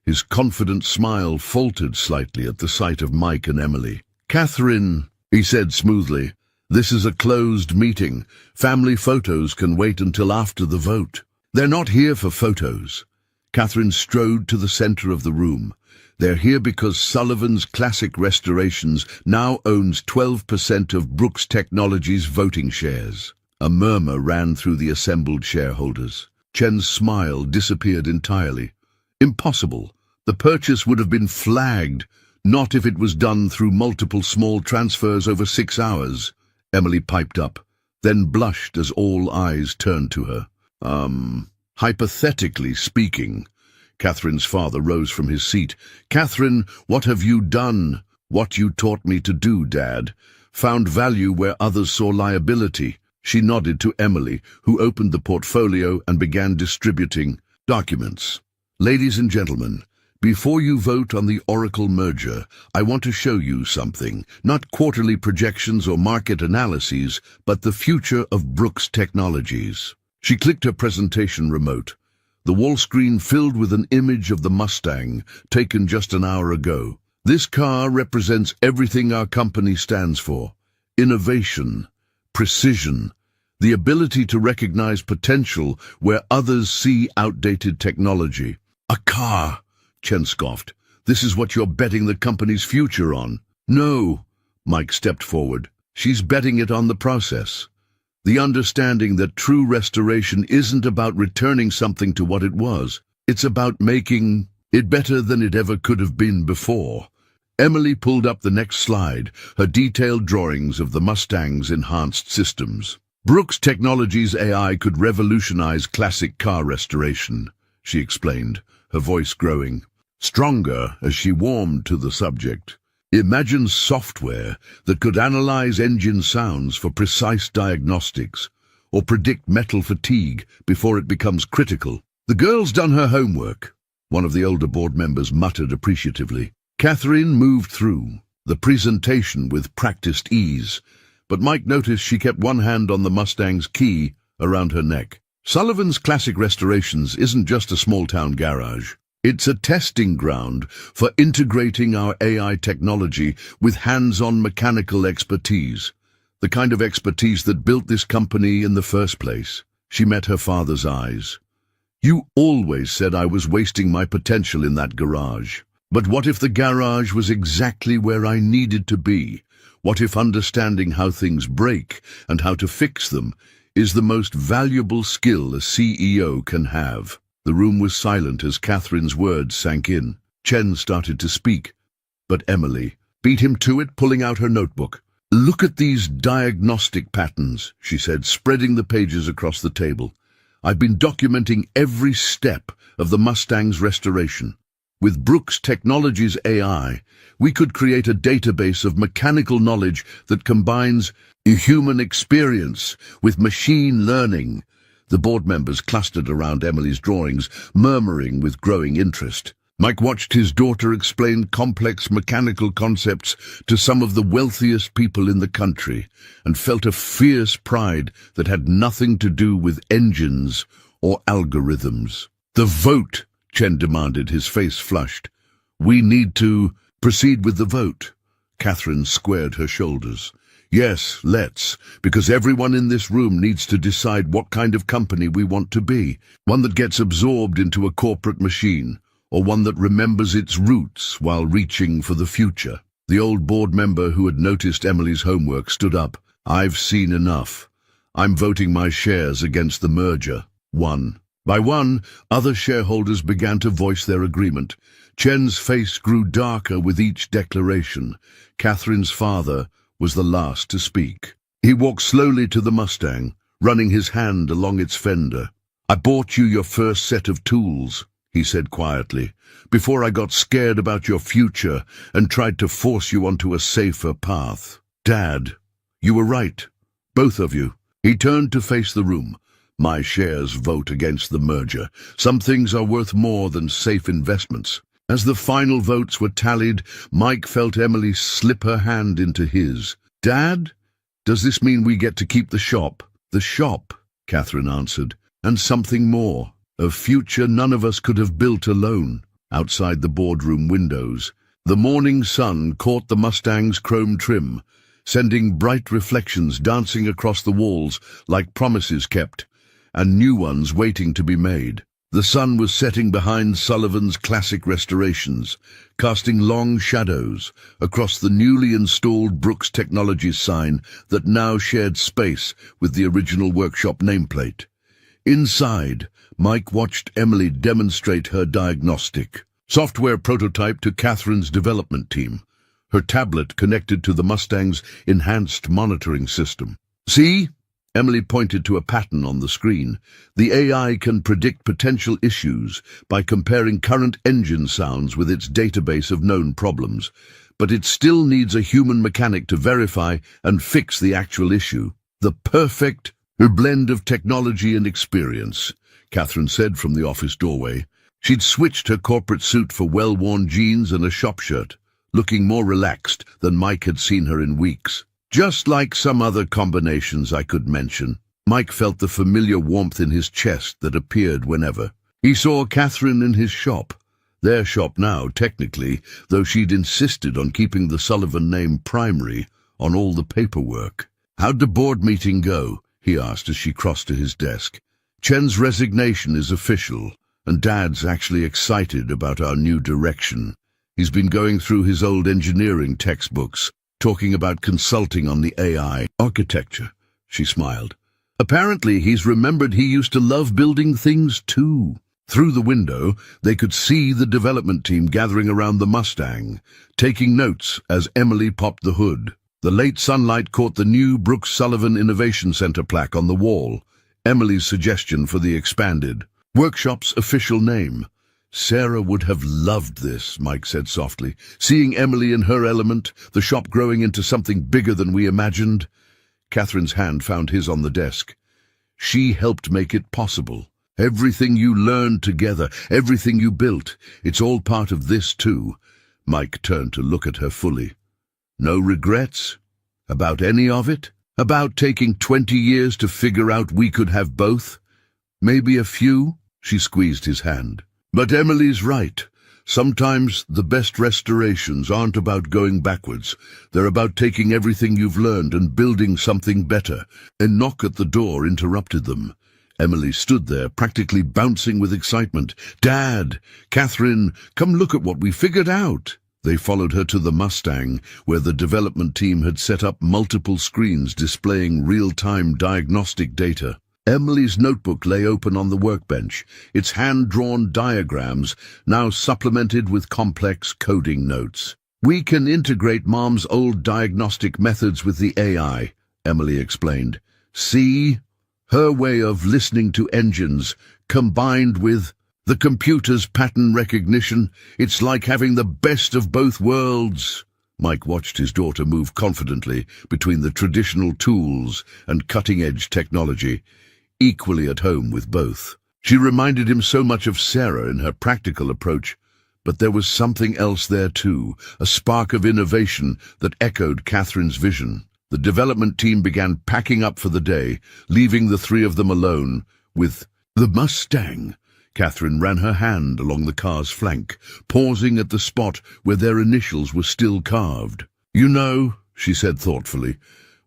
His confident smile faltered slightly at the sight of Mike and Emily. "Catherine," he said smoothly, "this is a closed meeting. Family photos can wait until after the vote." "They're not here for photos." Catherine strode to the center of the room. "They're here because Sullivan's Classic Restorations now owns 12% of Brooks Technologies' voting shares." A murmur ran through the assembled shareholders. Chen's smile disappeared entirely. "Impossible. The purchase would have been flagged, not if it was done through multiple small transfers over 6 hours." Emily piped up, then blushed as all eyes turned to her. Hypothetically speaking." Catherine's father rose from his seat. "Catherine, what have you done?" "What you taught me to do, Dad. Found value where others saw liability." She nodded to Emily, who opened the portfolio and began distributing documents. "Ladies and gentlemen, before you vote on the Oracle merger, I want to show you something. Not quarterly projections or market analyses, but the future of Brooks Technologies." She clicked her presentation remote. The wall screen filled with an image of the Mustang, taken just an hour ago. "This car represents everything our company stands for. Innovation, precision, the ability to recognize potential where others see outdated technology." "A car," Chen scoffed. "This is what you're betting the company's future on." "No," Mike stepped forward. "She's betting it on the process. The understanding that true restoration isn't about returning something to what it was. It's about making it better than it ever could have been before." Emily pulled up the next slide, her detailed drawings of the Mustang's enhanced systems. "Brooks Technologies AI could revolutionize classic car restoration," she explained, her voice growing stronger as she warmed to the subject. Imagine software that could analyze engine sounds for precise diagnostics, or predict metal fatigue before it becomes critical. "The girl's done her homework," one of the older board members muttered appreciatively. Catherine moved through the presentation with practiced ease, but Mike noticed she kept one hand on the Mustang's key around her neck. Sullivan's Classic Restorations isn't just a small-town garage. It's a testing ground for integrating our AI technology with hands-on mechanical expertise, the kind of expertise that built this company in the first place. She met her father's eyes. "You always said I was wasting my potential in that garage. But what if the garage was exactly where I needed to be? What if understanding how things break and how to fix them is the most valuable skill a CEO can have?" The room was silent as Catherine's words sank in. Chen started to speak, but Emily beat him to it, pulling out her notebook. "Look at these diagnostic patterns," she said, spreading the pages across the table. "I've been documenting every step of the Mustang's restoration. With Brooks Technologies AI, we could create a database of mechanical knowledge that combines human experience with machine learning." The board members clustered around Emily's drawings, murmuring with growing interest. Mike watched his daughter explain complex mechanical concepts to some of the wealthiest people in the country and felt a fierce pride that had nothing to do with engines or algorithms. "The vote," Chen demanded, his face flushed. "We need to proceed with the vote." Catherine squared her shoulders. "Yes, let's, because everyone in this room needs to decide what kind of company we want to be. One that gets absorbed into a corporate machine, or one that remembers its roots while reaching for the future." The old board member who had noticed Emily's homework stood up. "I've seen enough. I'm voting my shares against the merger." One by one, other shareholders began to voice their agreement. Chen's face grew darker with each declaration. Catherine's father was the last to speak. He walked slowly to the Mustang, running his hand along its fender. "I bought you your first set of tools," he said quietly, "before I got scared about your future and tried to force you onto a safer path. Dad, you were right, both of you." He turned to face the room. "My shares vote against the merger. Some things are worth more than safe investments." As the final votes were tallied, Mike felt Emily slip her hand into his. "Dad, does this mean we get to keep the shop?" "The shop," Catherine answered, "and something more. A future none of us could have built alone." Outside the boardroom windows, the morning sun caught the Mustang's chrome trim, sending bright reflections dancing across the walls like promises kept, and new ones waiting to be made. The sun was setting behind Sullivan's Classic Restorations, casting long shadows across the newly installed Brooks Technologies sign that now shared space with the original workshop nameplate. Inside, Mike watched Emily demonstrate her diagnostic software prototype to Catherine's development team, her tablet connected to the Mustang's enhanced monitoring system. "See?" Emily pointed to a pattern on the screen. "The AI can predict potential issues by comparing current engine sounds with its database of known problems, but it still needs a human mechanic to verify and fix the actual issue." "The perfect blend of technology and experience," Catherine said from the office doorway. She'd switched her corporate suit for well-worn jeans and a shop shirt, looking more relaxed than Mike had seen her in weeks. "Just like some other combinations I could mention." Mike felt the familiar warmth in his chest that appeared whenever. He saw Catherine in his shop, their shop now, technically, though she'd insisted on keeping the Sullivan name primary on all the paperwork. "How'd the board meeting go?" he asked as she crossed to his desk. "Chen's resignation is official, and Dad's actually excited about our new direction. He's been going through his old engineering textbooks, talking about consulting on the AI architecture." She smiled. "Apparently he's remembered he used to love building things too." Through the window, they could see the development team gathering around the Mustang, taking notes as Emily popped the hood. The late sunlight caught the new Brooks Sullivan Innovation Center plaque on the wall, Emily's suggestion for the expanded workshop's official name. Sarah would have loved this, Mike said softly. Seeing Emily in her element, the shop growing into something bigger than we imagined. Catherine's hand found his on the desk. She helped make it possible. Everything you learned together, everything you built, it's all part of this too. Mike turned to look at her fully. No regrets? About any of it? About taking 20 years to figure out we could have both? Maybe a few? She squeezed his hand. But Emily's right. Sometimes the best restorations aren't about going backwards. They're about taking everything you've learned and building something better. A knock at the door interrupted them. Emily stood there, practically bouncing with excitement. Dad! Catherine! Come look at what we figured out! They followed her to the Mustang, where the development team had set up multiple screens displaying real-time diagnostic data. Emily's notebook lay open on the workbench, its hand-drawn diagrams now supplemented with complex coding notes. We can integrate Mom's old diagnostic methods with the AI, Emily explained. See? Her way of listening to engines, combined with the computer's pattern recognition, it's like having the best of both worlds. Mike watched his daughter move confidently between the traditional tools and cutting-edge technology, equally at home with both. She reminded him so much of Sarah in her practical approach, but there was something else there too, a spark of innovation that echoed Catherine's vision. The development team began packing up for the day, leaving the three of them alone with the Mustang. Catherine ran her hand along the car's flank, pausing at the spot where their initials were still carved. You know, she said thoughtfully,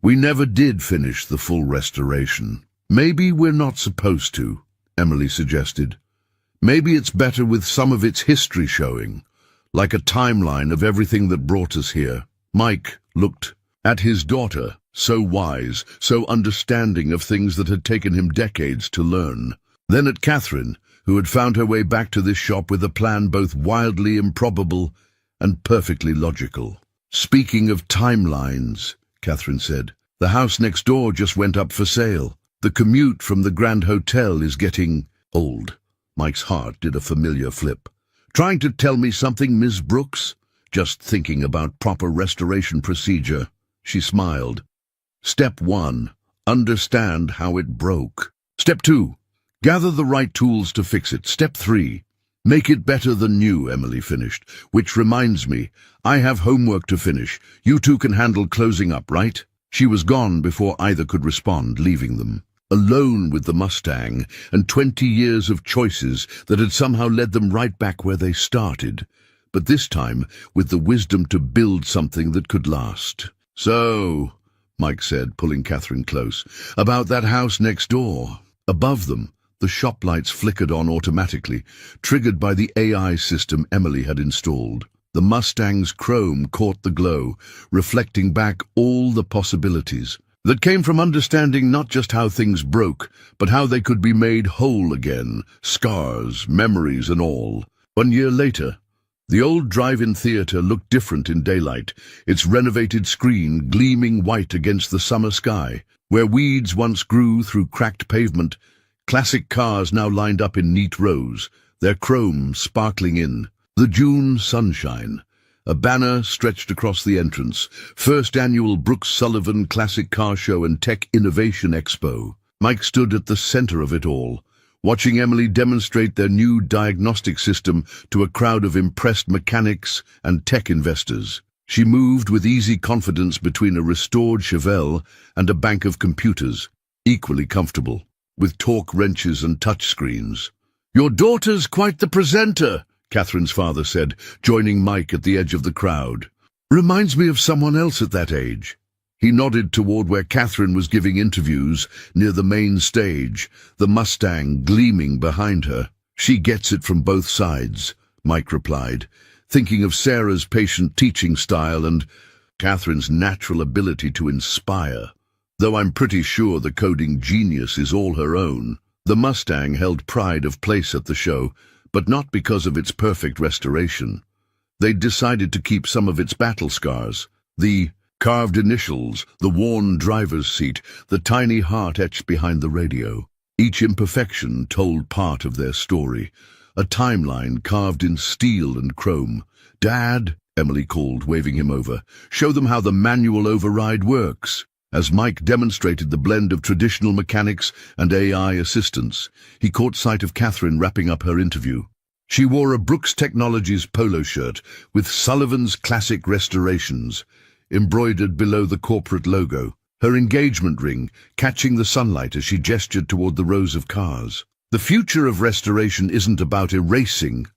we never did finish the full restoration. Maybe we're not supposed to, Emily suggested. Maybe it's better with some of its history showing, like a timeline of everything that brought us here. Mike looked at his daughter, so wise, so understanding of things that had taken him decades to learn. Then at Catherine, who had found her way back to this shop with a plan both wildly improbable and perfectly logical. Speaking of timelines, Catherine said, the house next door just went up for sale. The commute from the Grand Hotel is getting old. Mike's heart did a familiar flip. Trying to tell me something, Ms. Brooks? Just thinking about proper restoration procedure. She smiled. Step 1. Understand how it broke. Step 2. Gather the right tools to fix it. Step 3. Make it better than new, Emily finished. Which reminds me, I have homework to finish. You two can handle closing up, right? She was gone before either could respond, leaving them alone with the Mustang and 20 years of choices that had somehow led them right back where they started, but this time with the wisdom to build something that could last. So, Mike said, pulling Catherine close, about that house next door. Above them, the shop lights flickered on automatically, triggered by the AI system Emily had installed. The Mustang's chrome caught the glow, reflecting back all the possibilities that came from understanding not just how things broke, but how they could be made whole again, scars, memories and all. 1 year later, the old drive-in theater looked different in daylight, its renovated screen gleaming white against the summer sky. Where weeds once grew through cracked pavement, classic cars now lined up in neat rows, their chrome sparkling in. The June sunshine. A banner stretched across the entrance. First annual Brooks Sullivan Classic Car Show and Tech Innovation Expo. Mike stood at the center of it all, watching Emily demonstrate their new diagnostic system to a crowd of impressed mechanics and tech investors. She moved with easy confidence between a restored Chevelle and a bank of computers, equally comfortable, with torque wrenches and touchscreens. Your daughter's quite the presenter, Catherine's father said, joining Mike at the edge of the crowd. Reminds me of someone else at that age. He nodded toward where Catherine was giving interviews, near the main stage, the Mustang gleaming behind her. She gets it from both sides, Mike replied, thinking of Sarah's patient teaching style and Catherine's natural ability to inspire. Though I'm pretty sure the coding genius is all her own. The Mustang held pride of place at the show, but not because of its perfect restoration. They'd decided to keep some of its battle scars, the carved initials, the worn driver's seat, the tiny heart etched behind the radio. Each imperfection told part of their story, a timeline carved in steel and chrome. "Dad," Emily called, waving him over, "show them how the manual override works." As Mike demonstrated the blend of traditional mechanics and AI assistance, he caught sight of Catherine wrapping up her interview. She wore a Brooks Technologies polo shirt with Sullivan's classic restorations embroidered below the corporate logo, her engagement ring catching the sunlight as she gestured toward the rows of cars. "The future of restoration isn't about erasing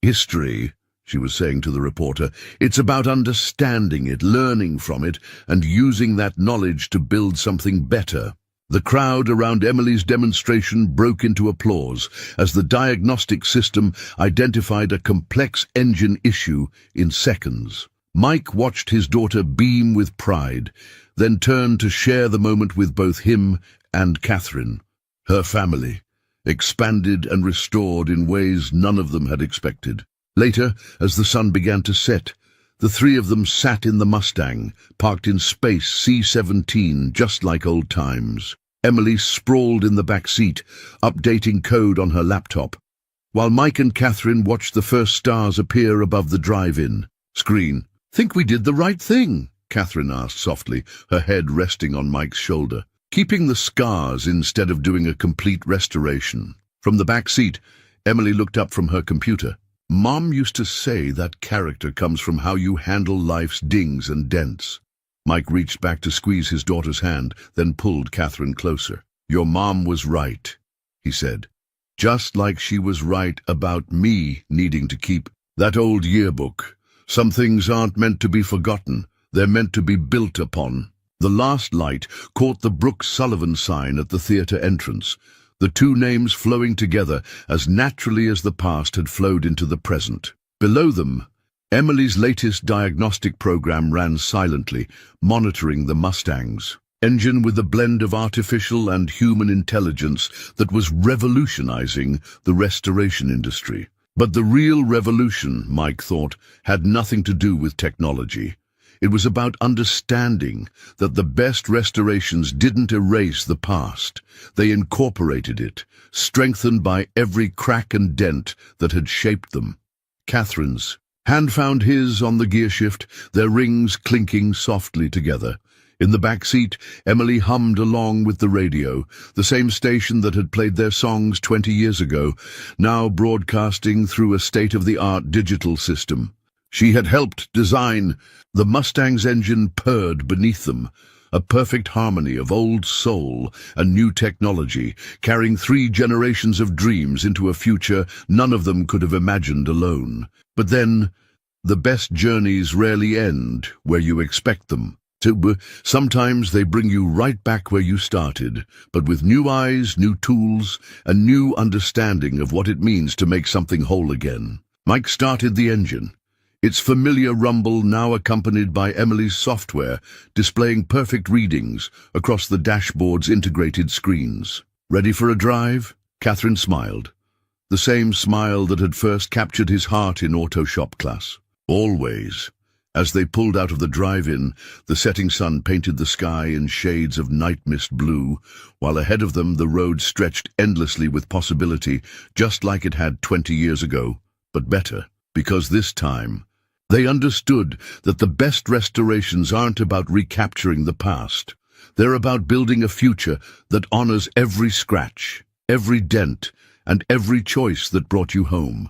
history," she was saying to the reporter. "It's about understanding it, learning from it, and using that knowledge to build something better." The crowd around Emily's demonstration broke into applause as the diagnostic system identified a complex engine issue in seconds. Mike watched his daughter beam with pride, then turned to share the moment with both him and Catherine. Her family, expanded and restored in ways none of them had expected. Later, as the sun began to set, the three of them sat in the Mustang, parked in Space C-17, just like old times. Emily sprawled in the back seat, updating code on her laptop, while Mike and Catherine watched the first stars appear above the drive-in screen. "Think we did the right thing?" Catherine asked softly, her head resting on Mike's shoulder. "Keeping the scars instead of doing a complete restoration." From the back seat, Emily looked up from her computer. "Mom used to say that character comes from how you handle life's dings and dents." Mike reached back to squeeze his daughter's hand, then pulled Catherine closer. "Your mom was right," he said. "Just like she was right about me needing to keep that old yearbook. Some things aren't meant to be forgotten. They're meant to be built upon." The last light caught the Brooks Sullivan sign at the theater entrance, the two names flowing together as naturally as the past had flowed into the present. Below them, Emily's latest diagnostic program ran silently, monitoring the Mustang's engine with a blend of artificial and human intelligence that was revolutionizing the restoration industry. But the real revolution, Mike thought, had nothing to do with technology. It was about understanding that the best restorations didn't erase the past. They incorporated it, strengthened by every crack and dent that had shaped them. Catherine's hand found his on the gearshift, their rings clinking softly together. In the back seat, Emily hummed along with the radio, the same station that had played their songs 20 years ago, now broadcasting through a state-of-the-art digital system. She had helped design. The Mustang's engine purred beneath them, a perfect harmony of old soul and new technology, carrying 3 generations of dreams into a future none of them could have imagined alone. But then, the best journeys rarely end where you expect them. Sometimes they bring you right back where you started, but with new eyes, new tools, and new understanding of what it means to make something whole again. Mike started the engine, its familiar rumble now accompanied by Emily's software, displaying perfect readings across the dashboard's integrated screens. "Ready for a drive?" Catherine smiled, the same smile that had first captured his heart in auto shop class. "Always." As they pulled out of the drive-in, the setting sun painted the sky in shades of night mist blue, while ahead of them the road stretched endlessly with possibility, just like it had 20 years ago, but better, because this time they understood that the best restorations aren't about recapturing the past. They're about building a future that honors every scratch, every dent, and every choice that brought you home.